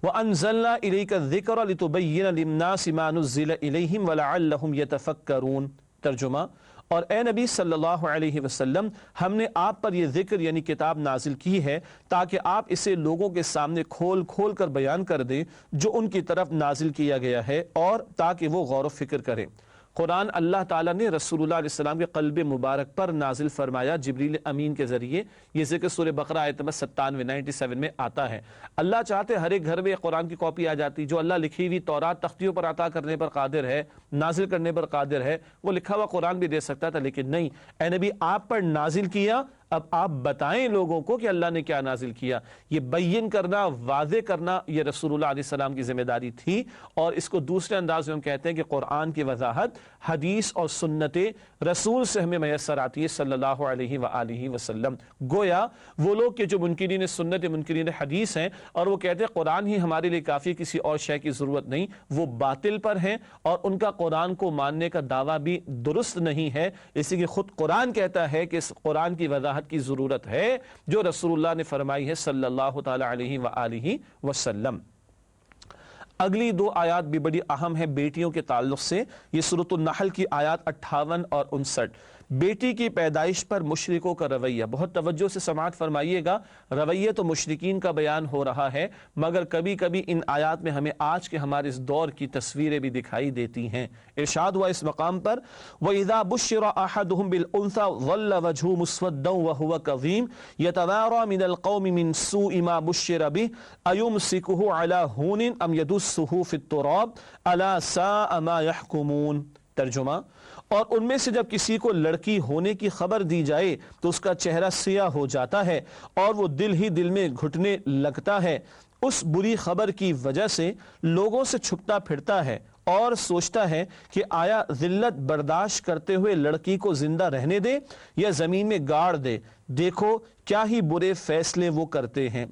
Speaker 2: وَأَنزَلْنَا إِلَيْكَ الذِّكْرَ لِتُبَيِّنَ لِلنَّاسِ مَا نُزِّلَ إِلَيْهِمْ وَلَعَلَّهُمْ يَتَفَكَّرُونَ۔ ترجمہ، اور اے نبی صلی اللہ علیہ وسلم ہم نے آپ پر یہ ذکر یعنی کتاب نازل کی ہے تاکہ آپ اسے لوگوں کے سامنے کھول کھول کر بیان کر دیں جو ان کی طرف نازل کیا گیا ہے، اور تاکہ وہ غور و فکر کریں۔ قرآن اللہ تعالیٰ نے رسول اللہ علیہ السلام کے قلب مبارک پر نازل فرمایا جبریل امین کے ذریعے۔ یہ ذکر سورہ بقرہ آیت نمبر 97 میں آتا ہے۔ اللہ چاہتے ہر ایک گھر میں قرآن کی کاپی آ جاتی، جو اللہ لکھی ہوئی تورات تختیوں پر عطا کرنے پر قادر ہے، نازل کرنے پر قادر ہے، وہ لکھا ہوا قرآن بھی دے سکتا تھا، لیکن نہیں، اے نبی آپ پر نازل کیا، اب آپ بتائیں لوگوں کو کہ اللہ نے کیا نازل کیا۔ یہ بیان کرنا، واضح کرنا، یہ رسول اللہ علیہ السلام کی ذمہ داری تھی۔ اور اس کو دوسرے انداز میں ہم کہتے ہیں کہ قرآن کی وضاحت حدیث اور سنت رسول سے ہمیں میسر آتی ہے صلی اللہ علیہ وآلہ وسلم۔ گویا وہ لوگ کہ جو منکرین سنت، منکرین حدیث ہیں، اور وہ کہتے ہیں قرآن ہی ہمارے لیے کافی، کسی اور شے کی ضرورت نہیں، وہ باطل پر ہیں، اور ان کا قرآن کو ماننے کا دعویٰ بھی درست نہیں ہے، اس لیے کہ خود قرآن کہتا ہے کہ اس قرآن کی وضاحت کی ضرورت ہے جو رسول اللہ نے فرمائی ہے صلی اللہ تعالی علیہ وآلہ وسلم۔ اگلی دو آیات بھی بڑی اہم ہیں بیٹیوں کے تعلق سے۔ یہ سورۃ النحل کی آیات 58 اور 59۔ بیٹی کی پیدائش پر مشرکوں کا رویہ، بہت توجہ سے سماعت فرمائیے گا۔ رویہ تو مشرکین کا بیان ہو رہا ہے، مگر کبھی کبھی ان آیات میں ہمیں آج کے ہمارے اس دور کی تصویریں بھی دکھائی دیتی ہیں۔ ارشاد ہوا اس مقام پر وَإِذَا بُشِّرَ أَحَدُهُم بِالْأُنثَىٰ ظَلَّ وَجْهُهُ مُسْوَدًّا وَهُوَ كَظِيمٌ يَتَوَارَىٰ مِنَ الْقَوْمِ مِنْ سُوءِ مَا بُشِّرَ بِهِ أَيُمْسِكُهُ عَلَىٰ هُونٍ أَمْ يَدُسُّهُ فِي التُّرَابِ أَلَا سَاءَ مَا يَحْكُمُونَ۔ ترجمہ، اور ان میں سے جب کسی کو لڑکی ہونے کی خبر دی جائے تو اس کا چہرہ سیاہ ہو جاتا ہے اور وہ دل ہی دل میں گھٹنے لگتا ہے، اس بری خبر کی وجہ سے لوگوں سے چھپتا پھرتا ہے اور سوچتا ہے کہ آیا ذلت برداشت کرتے ہوئے لڑکی کو زندہ رہنے دے یا زمین میں گاڑ دے، دیکھو کیا ہی برے فیصلے وہ کرتے ہیں۔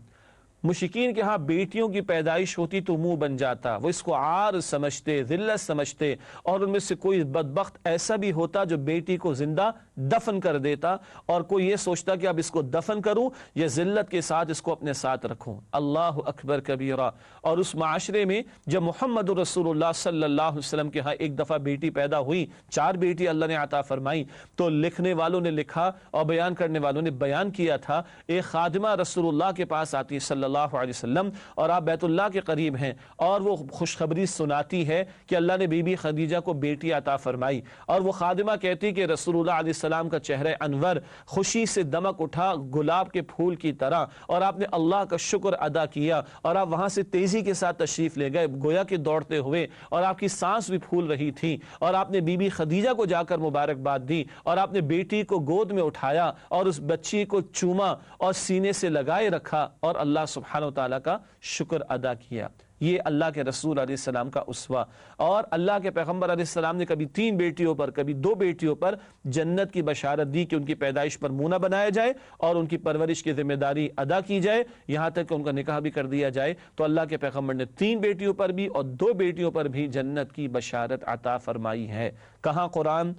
Speaker 2: مشرکین کے ہاں بیٹیوں کی پیدائش ہوتی تو منہ بن جاتا، وہ اس کو عار سمجھتے، ذلت سمجھتے، اور ان میں سے کوئی بدبخت ایسا بھی ہوتا جو بیٹی کو زندہ دفن کر دیتا، اور کوئی یہ سوچتا کہ اب اس کو دفن کروں یا ذلت کے ساتھ اس کو اپنے ساتھ رکھوں۔ اللہ اکبر کبیرہ۔ اور اس معاشرے میں جب محمد رسول اللہ صلی اللہ علیہ وسلم کے ہاں ایک دفعہ بیٹی پیدا ہوئی، 4 بیٹی اللہ نے عطا فرمائی، تو لکھنے والوں نے لکھا اور بیان کرنے والوں نے بیان کیا تھا، ایک خادمہ رسول اللہ کے پاس آتی صلی اللہ علیہ وسلم، اور آپ بیت اللہ کے قریب ہیں، اور وہ خوشخبری سناتی ہے کہ اللہ نے بی بی خدیجہ کو بیٹی عطا فرمائی، اور وہ خادمہ کہتی کہ رسول اللہ علیہ السلام کا چہرہ انور خوشی سے دمک اٹھا گلاب کے پھول کی طرح، اور آپ نے اللہ کا شکر ادا کیا، اور آپ وہاں سے تیزی کے ساتھ تشریف لے گئے گویا کہ دوڑتے ہوئے، اور آپ کی سانس بھی پھول رہی تھی، اور آپ نے بی بی خدیجہ کو جا کر مبارکباد دی، اور آپ نے بیٹی کو گود میں اٹھایا اور اس بچی کو چوما اور سینے سے لگائے رکھا اور اللہ سبحانہ و تعالیٰ کا شکر ادا کیا۔ یہ اللہ کے رسول علیہ السلام کا اسوہ، اور اللہ کے پیغمبر علیہ السلام نے کبھی 3 بیٹیوں پر، کبھی 2 بیٹیوں پر جنت کی بشارت دی کہ ان کی پیدائش پر مونہ بنایا جائے اور ان کی پرورش کی ذمہ داری ادا کی جائے، یہاں تک کہ ان کا نکاح بھی کر دیا جائے۔ تو اللہ کے پیغمبر نے 3 بیٹیوں پر بھی اور 2 بیٹیوں پر بھی جنت کی بشارت عطا فرمائی ہے۔ کہاں قرآن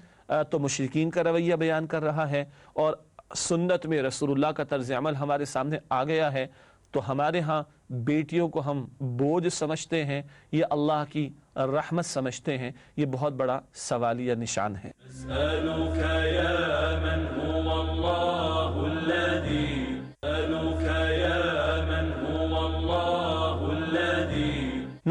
Speaker 2: تو مشرکین کا رویہ بیان کر رہا ہے، اور سنت میں رسول اللہ کا طرز عمل ہمارے سامنے آ گیا ہے، تو ہمارے ہاں بیٹیوں کو ہم بوجھ سمجھتے ہیں یا اللہ کی رحمت سمجھتے ہیں؟ یہ بہت بڑا سوالیہ نشان ہے۔
Speaker 1: أسألك يا من هو الله الذي أسألك يا من هو الله الذي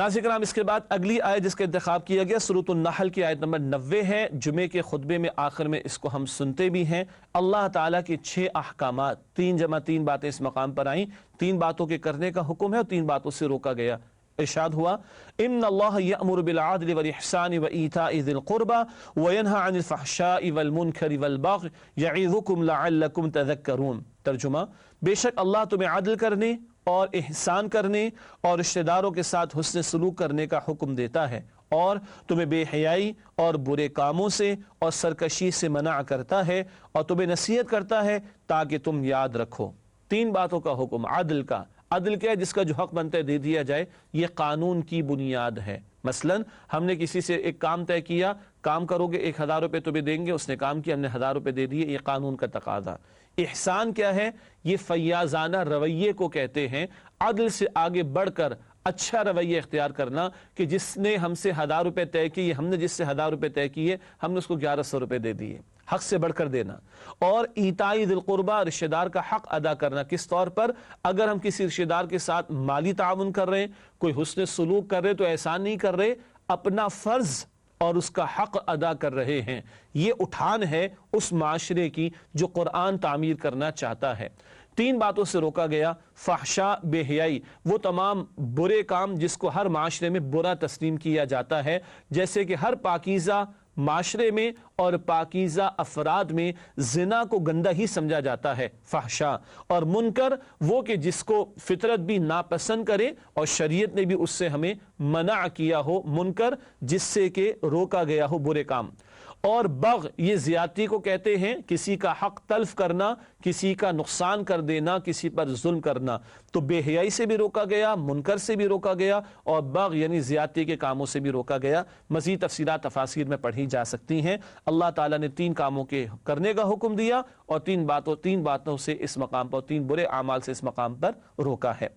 Speaker 2: ناظرین کرام، اس کے بعد اگلی آیت جس کا انتخاب کیا گیا سورۃ النحل کی آیت نمبر 90 ہے۔ جمعے کے خطبے میں آخر میں اس کو ہم سنتے بھی ہیں۔ اللہ تعالیٰ کے 6 احکامات، 3 جمع 3 باتیں اس مقام پر آئیں، 3 باتوں کے کرنے کا حکم ہے اور 3 باتوں سے روکا گیا۔ ارشاد ہوا ان اللہ یأمر بالعدل والاحسان وایتاء ذی القربى وینہی عن الفحشاء والمنکر والبغی یعظکم لعلکم تذکرون۔ ترجمہ، بے شک اللہ تمہیں عدل کرنے اور احسان کرنے اور رشتہ داروں کے ساتھ حسن سلوک کرنے کا حکم دیتا ہے، اور تمہیں بے حیائی اور برے کاموں سے اور سرکشی سے منع کرتا ہے، اور تمہیں نصیحت کرتا ہے تاکہ تم یاد رکھو۔ 3 باتوں کا حکم عدل کا۔ عدل کیا ہے؟ جس کا جو حق بنتا ہے دے دیا جائے، یہ قانون کی بنیاد ہے۔ مثلا ہم نے کسی سے ایک کام طے کیا، کام کرو گے 1000 روپے تمہیں دیں گے، اس نے کام کیا، ہم نے 1000 روپے دے دیے، یہ قانون کا تقاضا۔ احسان کیا ہے؟ یہ فیاضانہ رویے کو کہتے ہیں، عدل سے آگے بڑھ کر اچھا رویہ اختیار کرنا کہ جس نے ہم سے 1000 روپے طے کیے، ہم نے جس سے 1000 روپے طے کیے، ہم نے اس کو 1100 روپے دے دیے، حق سے بڑھ کر دینا۔ اور ایتاء ذی القربیٰ، رشتہ دار کا حق ادا کرنا۔ کس طور پر؟ اگر ہم کسی رشتہ دار کے ساتھ مالی تعاون کر رہے ہیں، کوئی حسن سلوک کر رہے تو احسان نہیں کر رہے، اپنا فرض اور اس کا حق ادا کر رہے ہیں۔ یہ اٹھان ہے اس معاشرے کی جو قرآن تعمیر کرنا چاہتا ہے۔ 3 باتوں سے روکا گیا۔ فحشاء، بے حیائی، وہ تمام برے کام جس کو ہر معاشرے میں برا تسلیم کیا جاتا ہے، جیسے کہ ہر پاکیزہ معاشرے میں اور پاکیزہ افراد میں زنا کو گندہ ہی سمجھا جاتا ہے، فحشاء۔ اور منکر، وہ کہ جس کو فطرت بھی ناپسند کرے اور شریعت نے بھی اس سے ہمیں منع کیا ہو، منکر جس سے کہ روکا گیا ہو برے کام۔ اور بغ، یہ زیادتی کو کہتے ہیں، کسی کا حق تلف کرنا، کسی کا نقصان کر دینا، کسی پر ظلم کرنا۔ تو بے حیائی سے بھی روکا گیا، منکر سے بھی روکا گیا، اور بغ یعنی زیادتی کے کاموں سے بھی روکا گیا۔ مزید تفصیلات تفاسیر میں پڑھی جا سکتی ہیں۔ اللہ تعالیٰ نے 3 کاموں کے کرنے کا حکم دیا اور 3 باتوں سے اس مقام پر، 3 برے اعمال سے اس مقام پر روکا ہے۔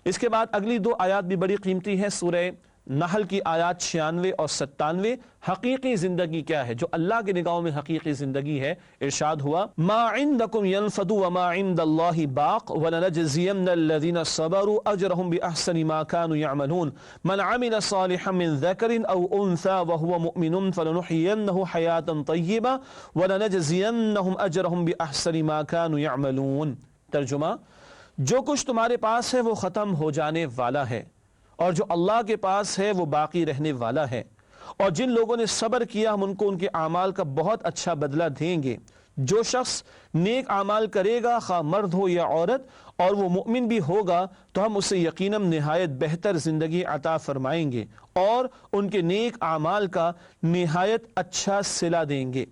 Speaker 2: اس کے بعد اگلی 2 آیات بھی بڑی قیمتی ہیں، سورہ نحل کی آیات 96 اور 97۔ حقیقی زندگی کیا ہے جو اللہ کی نگاہوں میں حقیقی زندگی ہے؟ ارشاد ہوا ما عندکم ينفد وما عند اللہ باق ولنجزین الذین صبروا اجرهم باحسن ما كانوا يعملون من عمل صالحا من ذکر او انثى وهو مؤمن فلنحيينه حیاتا طیبہ ولنجزینهم اجرهم باحسن ما كانوا يعملون۔ ترجمہ، جو کچھ تمہارے پاس ہے وہ ختم ہو جانے والا ہے، اور جو اللہ کے پاس ہے وہ باقی رہنے والا ہے، اور جن لوگوں نے صبر کیا ہم ان کو ان کے اعمال کا بہت اچھا بدلہ دیں گے۔ جو شخص نیک اعمال کرے گا، خواہ مرد ہو یا عورت، اور وہ مؤمن بھی ہوگا، تو ہم اسے یقیناً نہایت بہتر زندگی عطا فرمائیں گے اور ان کے نیک اعمال کا نہایت اچھا صلہ دیں گے۔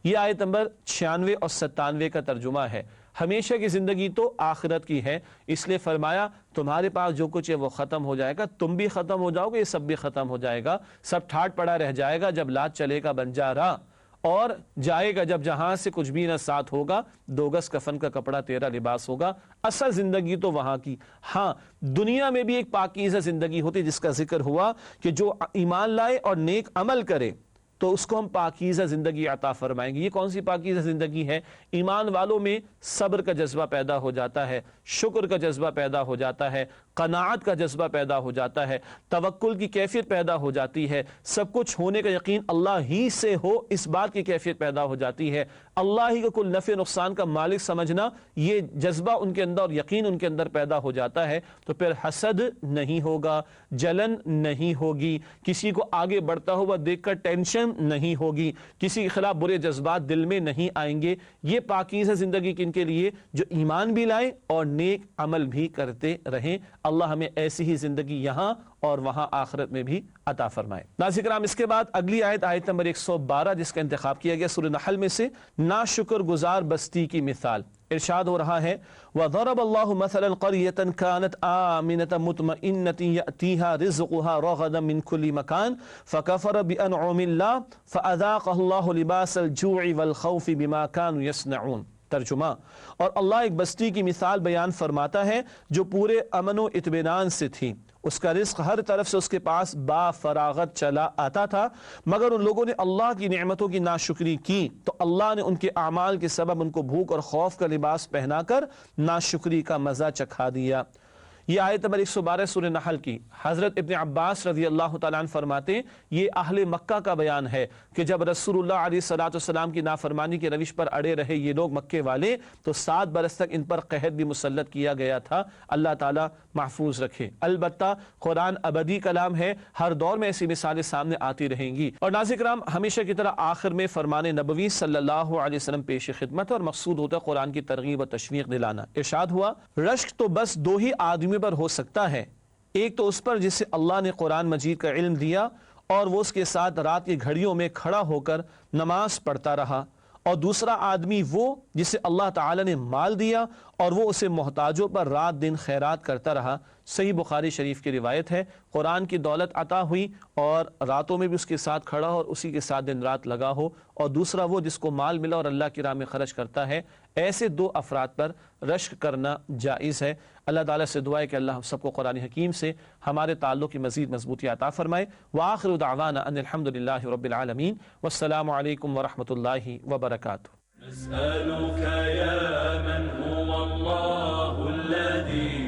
Speaker 2: یہ آیت نمبر 96 اور 97 کا ترجمہ ہے۔ ہمیشہ کی زندگی تو آخرت کی ہے، اس لیے فرمایا تمہارے پاس جو کچھ ہے وہ ختم ہو جائے گا، تم بھی ختم ہو جاؤ گے، یہ سب بھی ختم ہو جائے گا، سب ٹھاٹ پڑا رہ جائے گا جب لات چلے گا بنجارا، اور جائے گا جب جہاں سے کچھ بھی نہ ساتھ ہوگا، 2 گز کفن کا کپڑا تیرا لباس ہوگا۔ اصل زندگی تو وہاں کی۔ ہاں، دنیا میں بھی ایک پاکیزہ زندگی ہوتی جس کا ذکر ہوا کہ جو ایمان لائے اور نیک عمل کرے تو اس کو ہم پاکیزہ زندگی عطا فرمائیں گے۔ یہ کون سی پاکیزہ زندگی ہے؟ ایمان والوں میں صبر کا جذبہ پیدا ہو جاتا ہے، شکر کا جذبہ پیدا ہو جاتا ہے، قناعت کا جذبہ پیدا ہو جاتا ہے، توکل کی کیفیت پیدا ہو جاتی ہے، سب کچھ ہونے کا یقین اللہ ہی سے ہو اس بات کی کیفیت پیدا ہو جاتی ہے، اللہ ہی کو کل نفع نقصان کا مالک سمجھنا، یہ جذبہ ان کے اندر اور یقین ان کے اندر پیدا ہو جاتا ہے۔ تو پھر حسد نہیں ہوگا، جلن نہیں ہوگی، کسی کو آگے بڑھتا ہوا دیکھ کر ٹینشن نہیں ہوگی، کسی کے خلاف برے جذبات دل میں نہیں آئیں گے۔ یہ پاکیزہ زندگی کن کے لیے؟ جو ایمان بھی لائیں اور نیک عمل بھی کرتے رہیں۔ اللہ ہمیں ایسی ہی زندگی یہاں اور وہاں آخرت میں بھی عطا فرمائے۔ ناظرین کرام، اس کے بعد اگلی آیت، آیت نمبر 112 جس کا انتخاب کیا گیا سورہ نحل میں سے، ناشکر گزار بستی کی مثال۔ ارشاد ہو رہا ہے وَضَرَبَ اللَّهُ مَثَلًا قَرْيَةً كَانَتْ آمِنَةً مُطْمَئِنَّةً يَأْتِيهَا رِزْقُهَا رَغَدًا مِنْ كُلِّ مَكَانٍ فَكَفَرَ بِأَنْعُمِ اللَّهِ فَأَذَاقَهَا اللَّهُ لِبَاسَ الْجُوعِ وَالْخَوْفِ بِمَا كَانُوا يَصْنَعُونَ۔ ترجمہ، اور اللہ ایک بستی کی مثال بیان فرماتا ہے جو پورے امن و اطمینان سے تھی، اس کا رزق ہر طرف سے اس کے پاس با فراغت چلا آتا تھا، مگر ان لوگوں نے اللہ کی نعمتوں کی ناشکری کی تو اللہ نے ان کے اعمال کے سبب ان کو بھوک اور خوف کا لباس پہنا کر ناشکری کا مزہ چکھا دیا۔ یہ آیت نمبر 112 سورہ نحل کی۔ حضرت ابن عباس رضی اللہ تعالیٰ عنہ فرماتے ہیں یہ اہل مکہ کا بیان ہے کہ جب رسول اللہ علیہ الصلوۃ والسلام کی نافرمانی کے روش پر اڑے رہے یہ لوگ مکے والے تو 7 برس تک ان پر قحط بھی مسلط کیا گیا تھا۔ اللہ تعالیٰ محفوظ رکھے۔ البتہ قرآن ابدی کلام ہے، ہر دور میں ایسی مثالیں سامنے آتی رہیں گی۔ اور ناظرین کرام، ہمیشہ کی طرح آخر میں فرمان نبوی صلی اللہ علیہ وسلم پیش خدمت اور مقصود ہوتا ہے قرآن کی ترغیب و تشویق دلانا۔ ارشاد ہوا رشک تو بس 2 ہی آدمی پر ہو سکتا ہے، ایک تو اس پر جسے اللہ نے قرآن مجید کا علم دیا اور وہ اس کے ساتھ رات کی گھڑیوں میں کھڑا ہو کر نماز پڑھتا رہا، اور دوسرا آدمی وہ جسے اللہ تعالی نے مال دیا اور وہ اسے محتاجوں پر رات دن خیرات کرتا رہا۔ صحیح بخاری شریف کی روایت ہے، قرآن کی دولت عطا ہوئی اور راتوں میں بھی اس کے ساتھ کھڑا ہو اور اسی کے ساتھ دن رات لگا ہو، اور دوسرا وہ جس کو مال ملا اور اللہ کی راہ میں خرچ کرتا ہے۔ ایسے 2 افراد پر رشک کرنا جائز ہے۔ اللہ تعالیٰ سے دعا ہے کہ اللہ ہم سب کو قرآن حکیم سے ہمارے تعلق کی مزید مضبوطی عطا فرمائے۔ وآخر دعوانا ان الحمدللہ رب العالمین، والسلام علیکم ورحمۃ اللہ وبرکاتہ۔
Speaker 1: نسألك يا من هو الله الذي